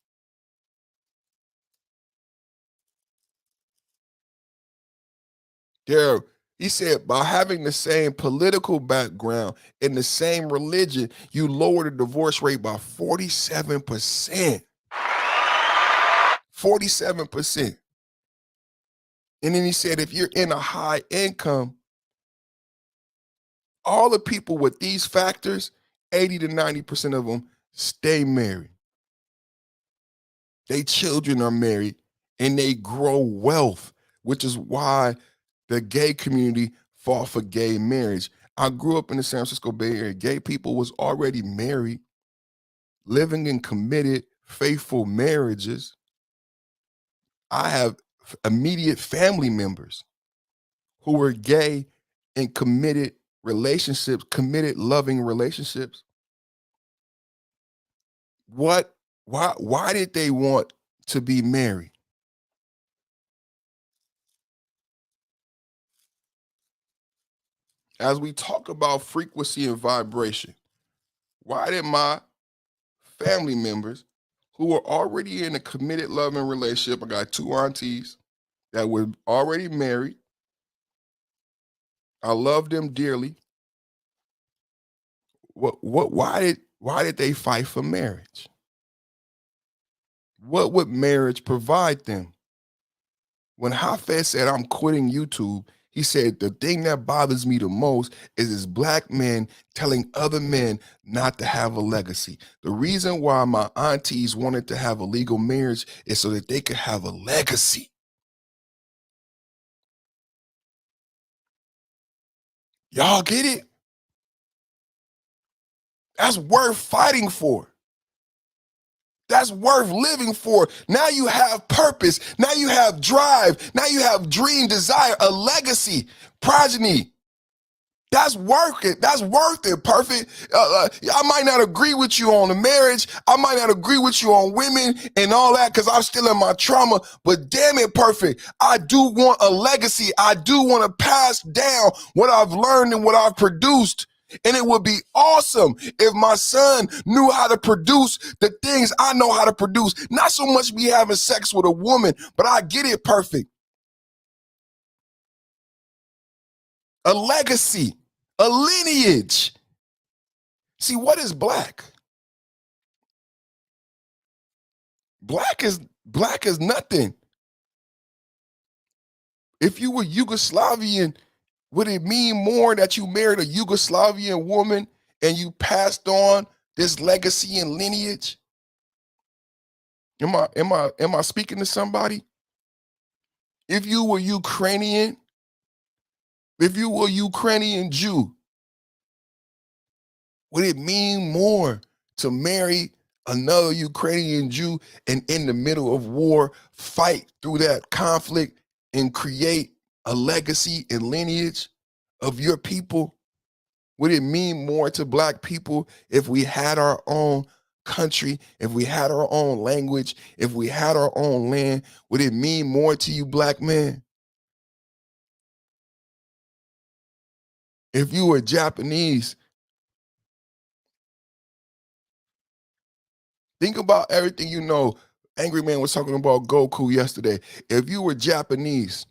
He said, by having the same political background and the same religion, you lower the divorce rate by 47%. 47%. And then he said, if you're in a high income, all the people with these factors, 80 to 90% of them stay married. Their children are married and they grow wealth, which is why the gay community fought for gay marriage. I grew up in the San Francisco Bay Area. Gay people was already married, living in committed, faithful marriages. I have immediate family members who were gay and committed relationships, committed loving relationships. Why did they want to be married? As we talk about frequency and vibration, why did my family members who were already in a committed loving relationship, I got two aunties that were already married, I love them dearly. Why did they fight for marriage? What would marriage provide them? When Hafez said, I'm quitting YouTube, He said, the thing that bothers me the most is black men telling other men not to have a legacy. The reason why my aunties wanted to have a legal marriage is so that they could have a legacy. Y'all get it? That's worth fighting for. That's worth living for. Now you have purpose. Now you have drive. Now you have dream, desire, a legacy, progeny. That's worth it. That's worth it, Perfect. I might not agree with you on the marriage. I might not agree with you on women and all that because I'm still in my trauma. But damn it, Perfect. I do want a legacy. I do want to pass down what I've learned and what I've produced. And it would be awesome if my son knew how to produce the things I know how to produce. Not so much me having sex with a woman, but I get it, Perfect. A legacy, a lineage. See, what is black? Black is nothing. If you were Yugoslavian, would it mean more that you married a Yugoslavian woman and you passed on this legacy and lineage? Am I speaking to somebody? If you were Ukrainian, if you were Ukrainian Jew, would it mean more to marry another Ukrainian Jew and in the middle of war, fight through that conflict and create a legacy and lineage of your people? Would it mean more to black people if we had our own country, if we had our own language, if we had our own land? Would it mean more to you, black men? If you were Japanese, think about everything you know. Angry Man was talking about Goku yesterday. If you were Japanese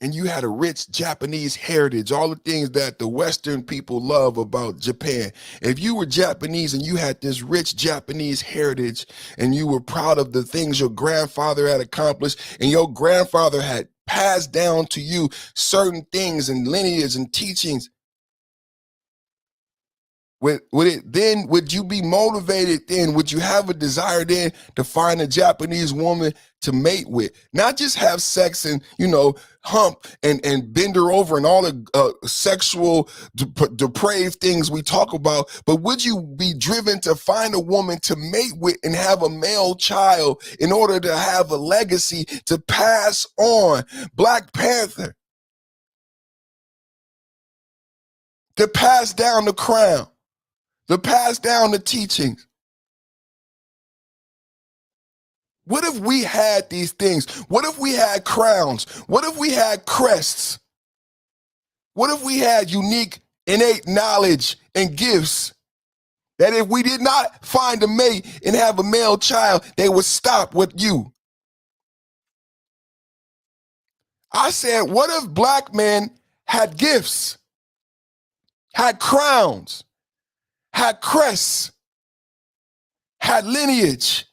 and you had a rich Japanese heritage, all the things that the Western people love about Japan. If you were Japanese and you had this rich Japanese heritage and you were proud of the things your grandfather had accomplished and your grandfather had passed down to you certain things and lineage and teachings, would you be motivated then? Would you have a desire then to find a Japanese woman to mate with? Not just have sex and, hump and bend her over and all the sexual depraved things we talk about, but would you be driven to find a woman to mate with and have a male child in order to have a legacy to pass on? Black Panther. To pass down the crown. To pass down the teachings. What if we had these things? What if we had crowns? What if we had crests? What if we had unique, innate knowledge and gifts that if we did not find a mate and have a male child, they would stop with you? I said, what if black men had gifts, had crowns, had crests, had lineage?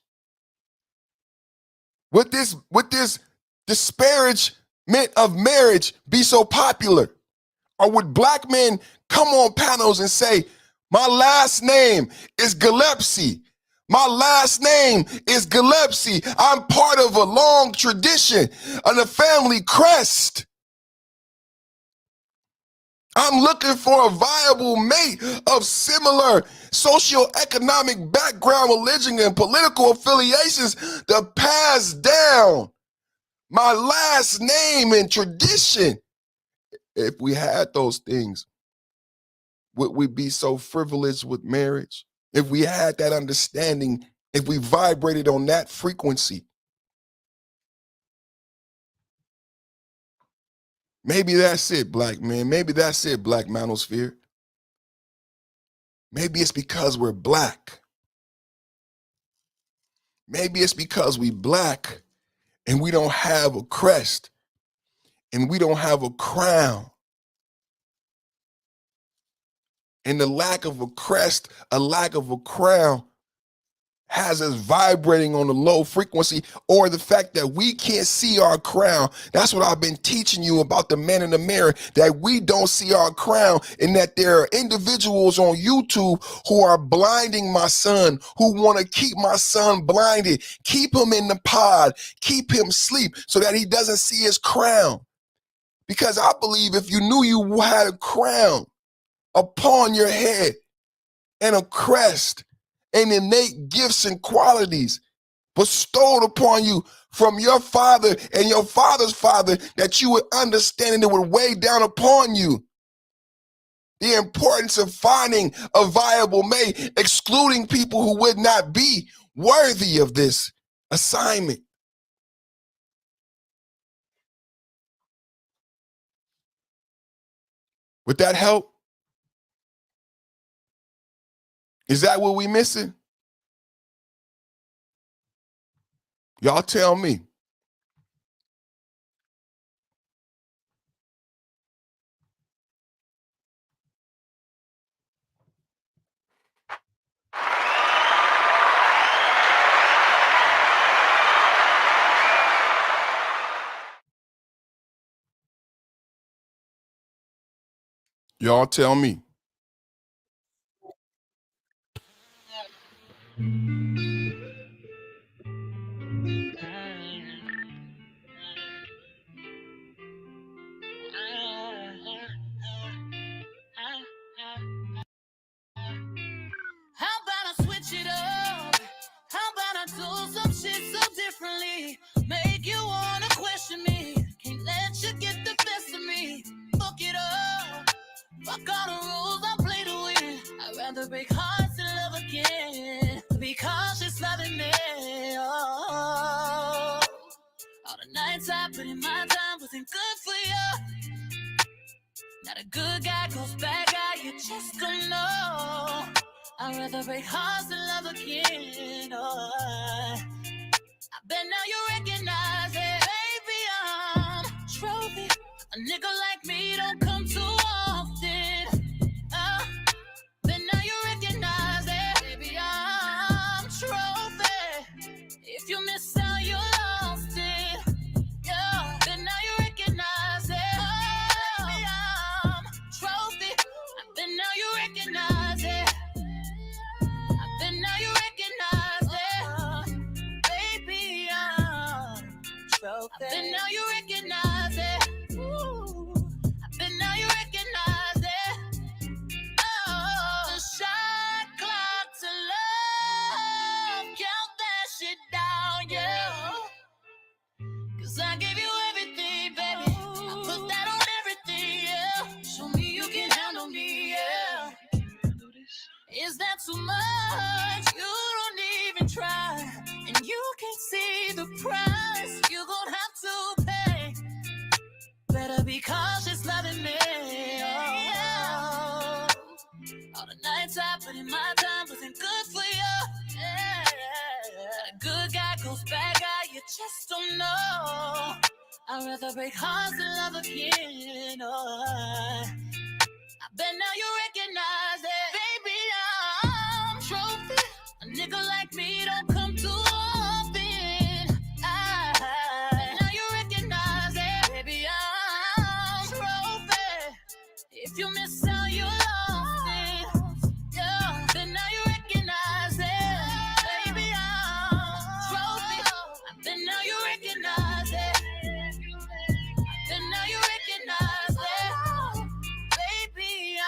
Would this disparagement of marriage be so popular? Or would black men come on panels and say, my last name is Gillespie. My last name is Gillespie. I'm part of a long tradition of the family crest. I'm looking for a viable mate of similar socioeconomic background, religion, and political affiliations to pass down my last name and tradition. If we had those things, would we be so frivolous with marriage? If we had that understanding, if we vibrated on that frequency, maybe that's it, black man. Maybe that's it, black manosphere. Maybe it's because we're black. Maybe it's because we black and we don't have a crest and we don't have a crown. And the lack of a crest, a lack of a crown has us vibrating on a low frequency, or the fact that we can't see our crown. That's what I've been teaching you about the man in the mirror, that we don't see our crown, and that there are individuals on YouTube who are blinding my son, who want to keep my son blinded, keep him in the pod, keep him asleep so that he doesn't see his crown. Because I believe if you knew you had a crown upon your head and a crest and innate gifts and qualities bestowed upon you from your father and your father's father, that you would understand and it would weigh down upon you the importance of finding a viable mate, excluding people who would not be worthy of this assignment. Would that help? Is that what we missing? Y'all tell me. Y'all tell me.
How about I switch it up? How about I do some shit so differently? Make you wanna question me. Can't let you get the best of me. Fuck it up. Fuck all the rules I play to win. I'd rather break hearts and love again. Be cautious loving me. Oh. All the nights I put in my time wasn't good for you. Not a good guy goes bad guy, you just don't know. I'd rather break hearts than love again. Oh, I bet now you recognize it. Baby, I'm trophy. A nigga like me don't come too often. Bet now you recognize it. Baby, I'm trophy. If you miss out, you lost it. Yeah, bet now you recognize it. Oh, baby, I'm trophy. Bet now you recognize it. Then now you recognize it, baby, I'm trophy. Then now you recognize it, ooh. Then now you recognize it, oh. The shot clock to love, count that shit down, yeah. Cause I gave you everything, baby. I put that on everything, yeah. Show me you can handle me, yeah. Is that too much? You don't even try. And you can't see the price you're gonna have to pay. Better be cautious loving me. Oh. All the nights I put in my time wasn't good for you. Yeah. A good guy goes bad guy, you just don't know. I'd rather break hearts than love again. Oh. I bet now you recognize it. Baby, I'm trophy. A nigga like me don't come too often. Now you recognize it. Baby, I'm trophy. If you miss out, you lost it. Yeah, then now you recognize it. Baby, I'm trophy. Then now you recognize it. Then now you recognize it. Baby,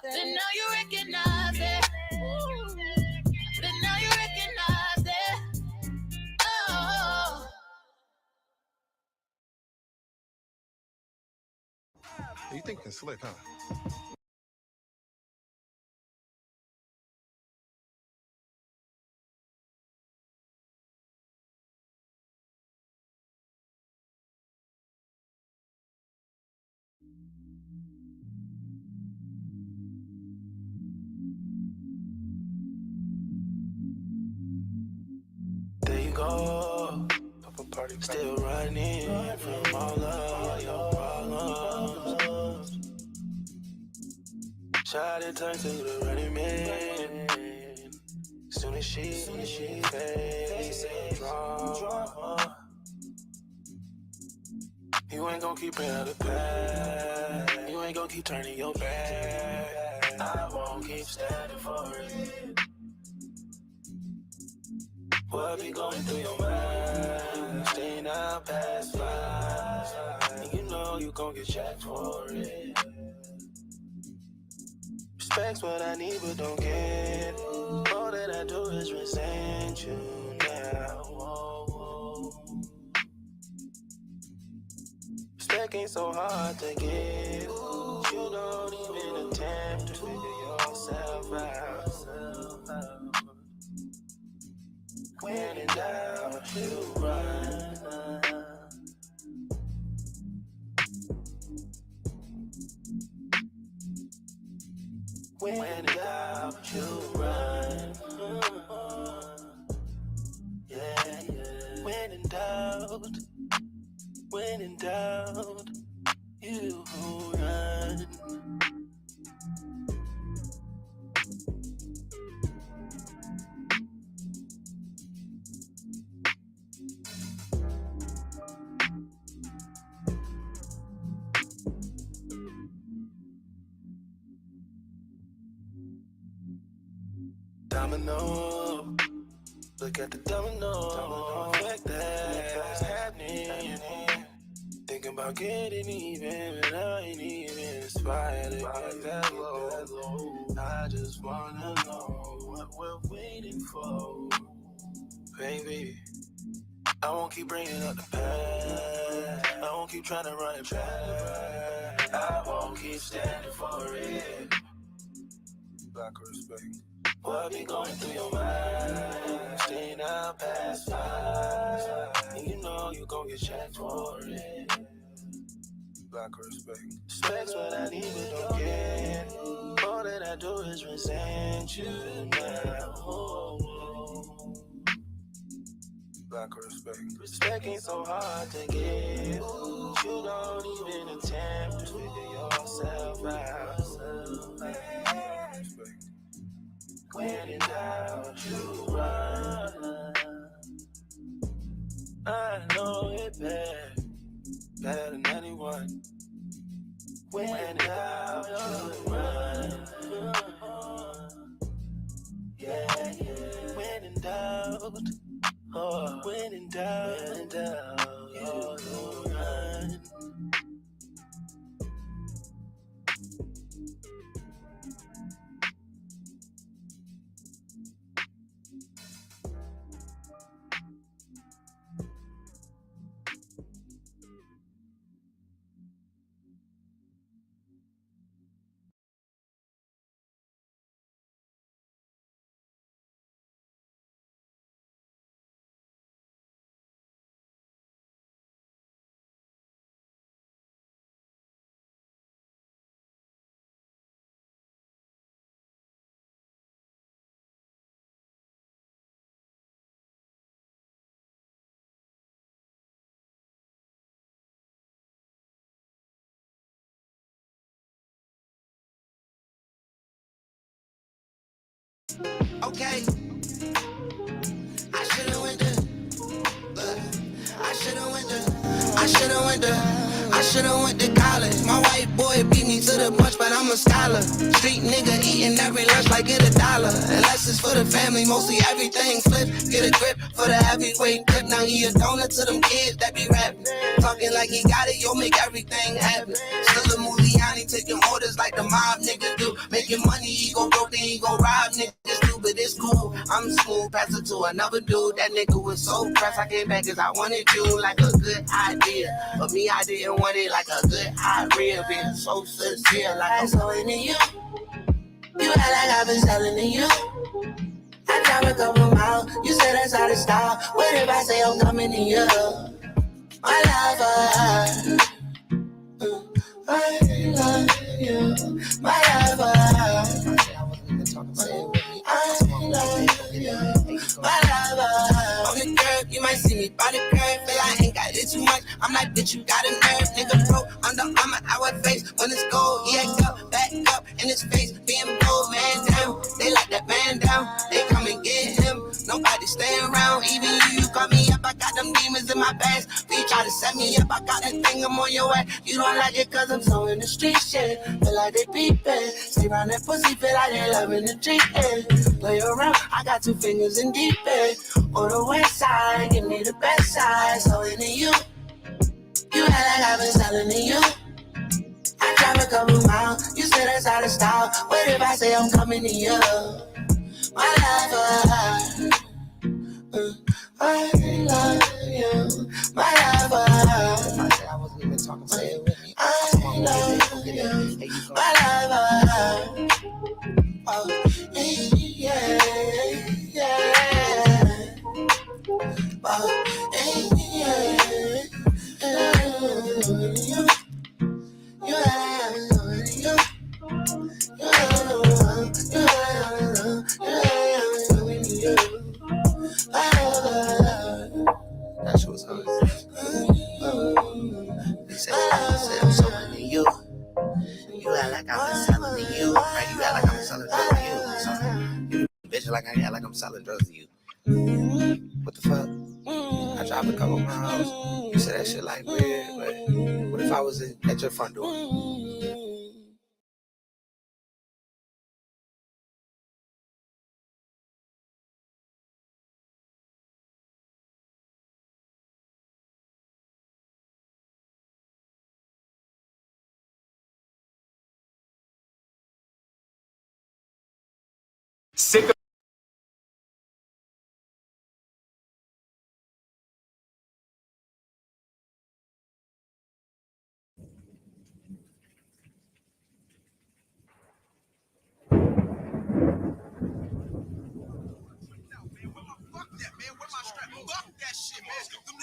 then now you recognize it. Then now you recognize it. Oh.
You think it's slick, huh?
There you go. Still running from all of your problems. Shot it turned to the running man. Soon soon as she face drama. You ain't gon' keep bringing the past. You ain't gon' keep turning your back. I won't keep standing for it. What be going through your mind? Staying out past 5. And you know you gon' get checked for it. Respect's what I need but don't get. All that I do is resent you now. Whoa. Respect ain't so hard to get. You don't even attempt to figure yourself out. When in doubt, you run. When in doubt, you run. Yeah. When in doubt, you run. Domino, look at the domino effect that's happening. Thinking about getting even, but I ain't even inspired to get that low. I just wanna know what we're waiting for, baby. I won't keep bringing up the past. I won't keep trying to run it back. I won't keep standing for it. Lack of respect. What be going through your mind? Staying out past 5. And you know you gon' get checked for it. Lack of respect. Respect's what I need but don't get. All that I do is resent you now. Lack of respect. Respect ain't so hard to get. You don't even attempt to figure yourself out. Respect. When in doubt, you run. I know it better than anyone. When in doubt, you run. Yeah. When in doubt, when in doubt, you run.
Okay, I should've went to, I should've went to, I should've went to, I should've went to college. My white boy beat me to the punch, but I'm a scholar. Street nigga eating every lunch like get $1. Unless it's for the family, mostly everything flip. Get a grip for the heavyweight grip. Now he a donut to them kids that be rapping. Talking like he got it, yo, make everything happen. Still a Muliani taking orders like the mob niggas do. Making money, he go broke, then he go rob niggas too. But it's cool, I'm smooth, pass it to another dude. That nigga was so pressed, I came back cause I wanted you like a good idea. But me, I didn't want it like a good idea. Being so sincere, like I'm so into you. You act like I've been selling to you. I drive a couple miles, you say that's out of style. What if I say I'm coming to you? My lover, I love you. My lover, I love you. My lover. On the curb, you might see me by the curb. Feel I ain't got it too much. I'm like, bitch, you got a nerve. Nigga pro, under armor, our face. When it's gold, he act up, back up in his face. Being bold, man down. They like that man down. They come and get him. Nobody stay around, even you call me up. I got them demons in my past. You try to set me up, I got that thing, I'm on your way. You don't like it cause I'm so in the street shit. Feel like they peepin'. Stay around that pussy, feel like they loving the treatment. Play around, I got 2 fingers in deep end. On the west side, give me the best side. So into you, you act like I've been selling to you. I drive a couple miles, you say that's out of style. What if I say I'm coming to you? My lover, I love you. My lover, I wasn't even talking, say it with me. I love you. My lover, oh, yeah, yeah. Oh, yeah, yeah. That shit was hard. They said I'm so into you. You act like I'm selling to you. Right? You act like I'm selling drugs to you. So, you bitch like I act like I'm selling drugs to you. What the fuck? I drive a couple miles. You said that shit like weird, but what if I was at your front door?
Sick of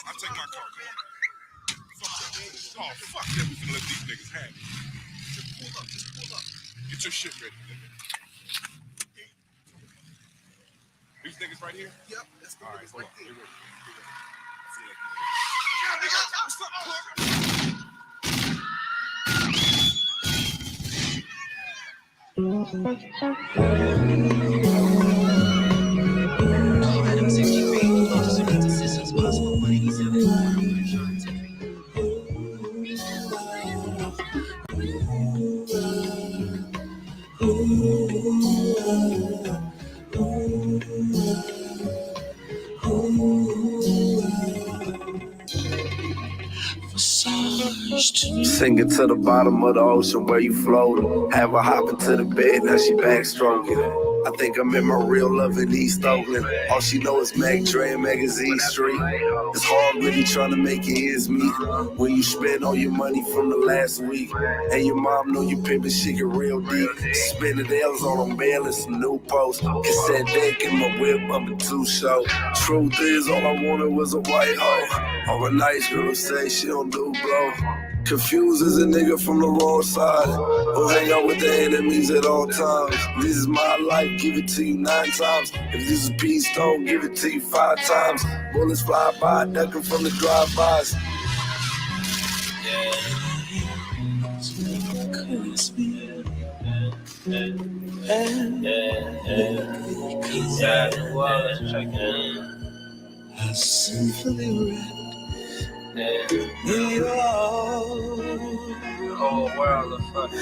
I take my car. Oh, fuck that. We finna let these niggas have it. Just pull up. Get your shit ready, nigga. These niggas right here? Yep, let's go. All right, hold on. Get ready. Yeah, nigga. What's up, Clark?
Item 63, closest to systems possible. 187.
Sink it to the bottom of the ocean where you floating. Have her hop into the bed, now she backstroking. I think I'm in my real love in East Oakland. All she know is Mac Dre and Magazine Street. It's hard really trying to make it ends meet when you spend all your money from the last week. And your mom know you pimpin' shit get real deep. Spending L's on them bail and some new posts. Cassette deck in my whip, I'm a 2 show. Truth is, all I wanted was a white hoe. Or a nice girl who say she don't do blow. Confused as a nigga from the wrong side, who hang out with the enemies at all times. This is my life, give it to you 9 times. If this is peace, don't give it to you 5 times. Bullets fly by, ducking from the drive-bys.
I simply read in your
whole world of fucking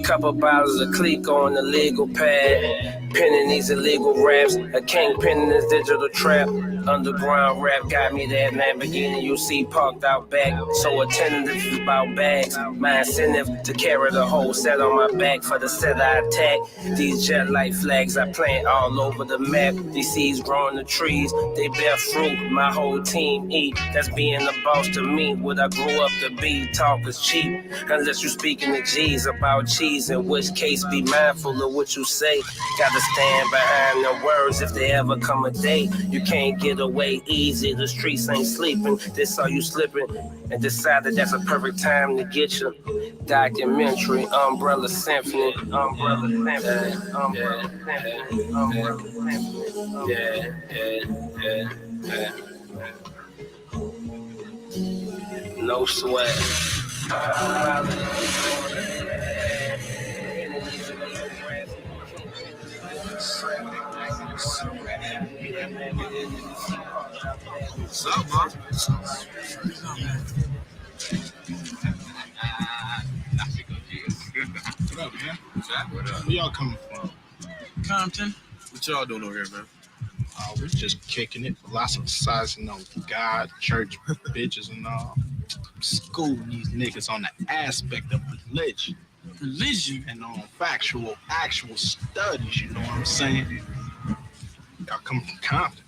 couple bottles of clique on the legal pad. Penning these illegal raps. A kingpin in this digital trap. Underground rap got me that Lamborghini you see parked out back. So attentive is about bags. My incentive to carry the whole set on my back for the set I attack. These jet light flags I plant all over the map. These seeds growing the trees, they bear fruit. My whole team eat. That's being the boss to me. What I grew up to be. Talk is cheap unless you speaking to G's about cheese. In which case, be mindful of what you say. Gotta stand behind the words if they ever come a day. You can't get away easy. The streets ain't sleeping. They saw you slipping and decided that's a perfect time to get you. Documentary, Umbrella Symphony, Umbrella Symphony, Umbrella Symphony, Umbrella Symphony. Yeah. No sweat.
What's up, bro? What up, man? What up? Where y'all coming from? Compton. What y'all doing over here, man? We're just kicking it, philosophizing on God, church, bitches, and all. Schooling these niggas on the aspect of religion. Religion? And on actual studies, you know what I'm saying? Y'all come from Compton.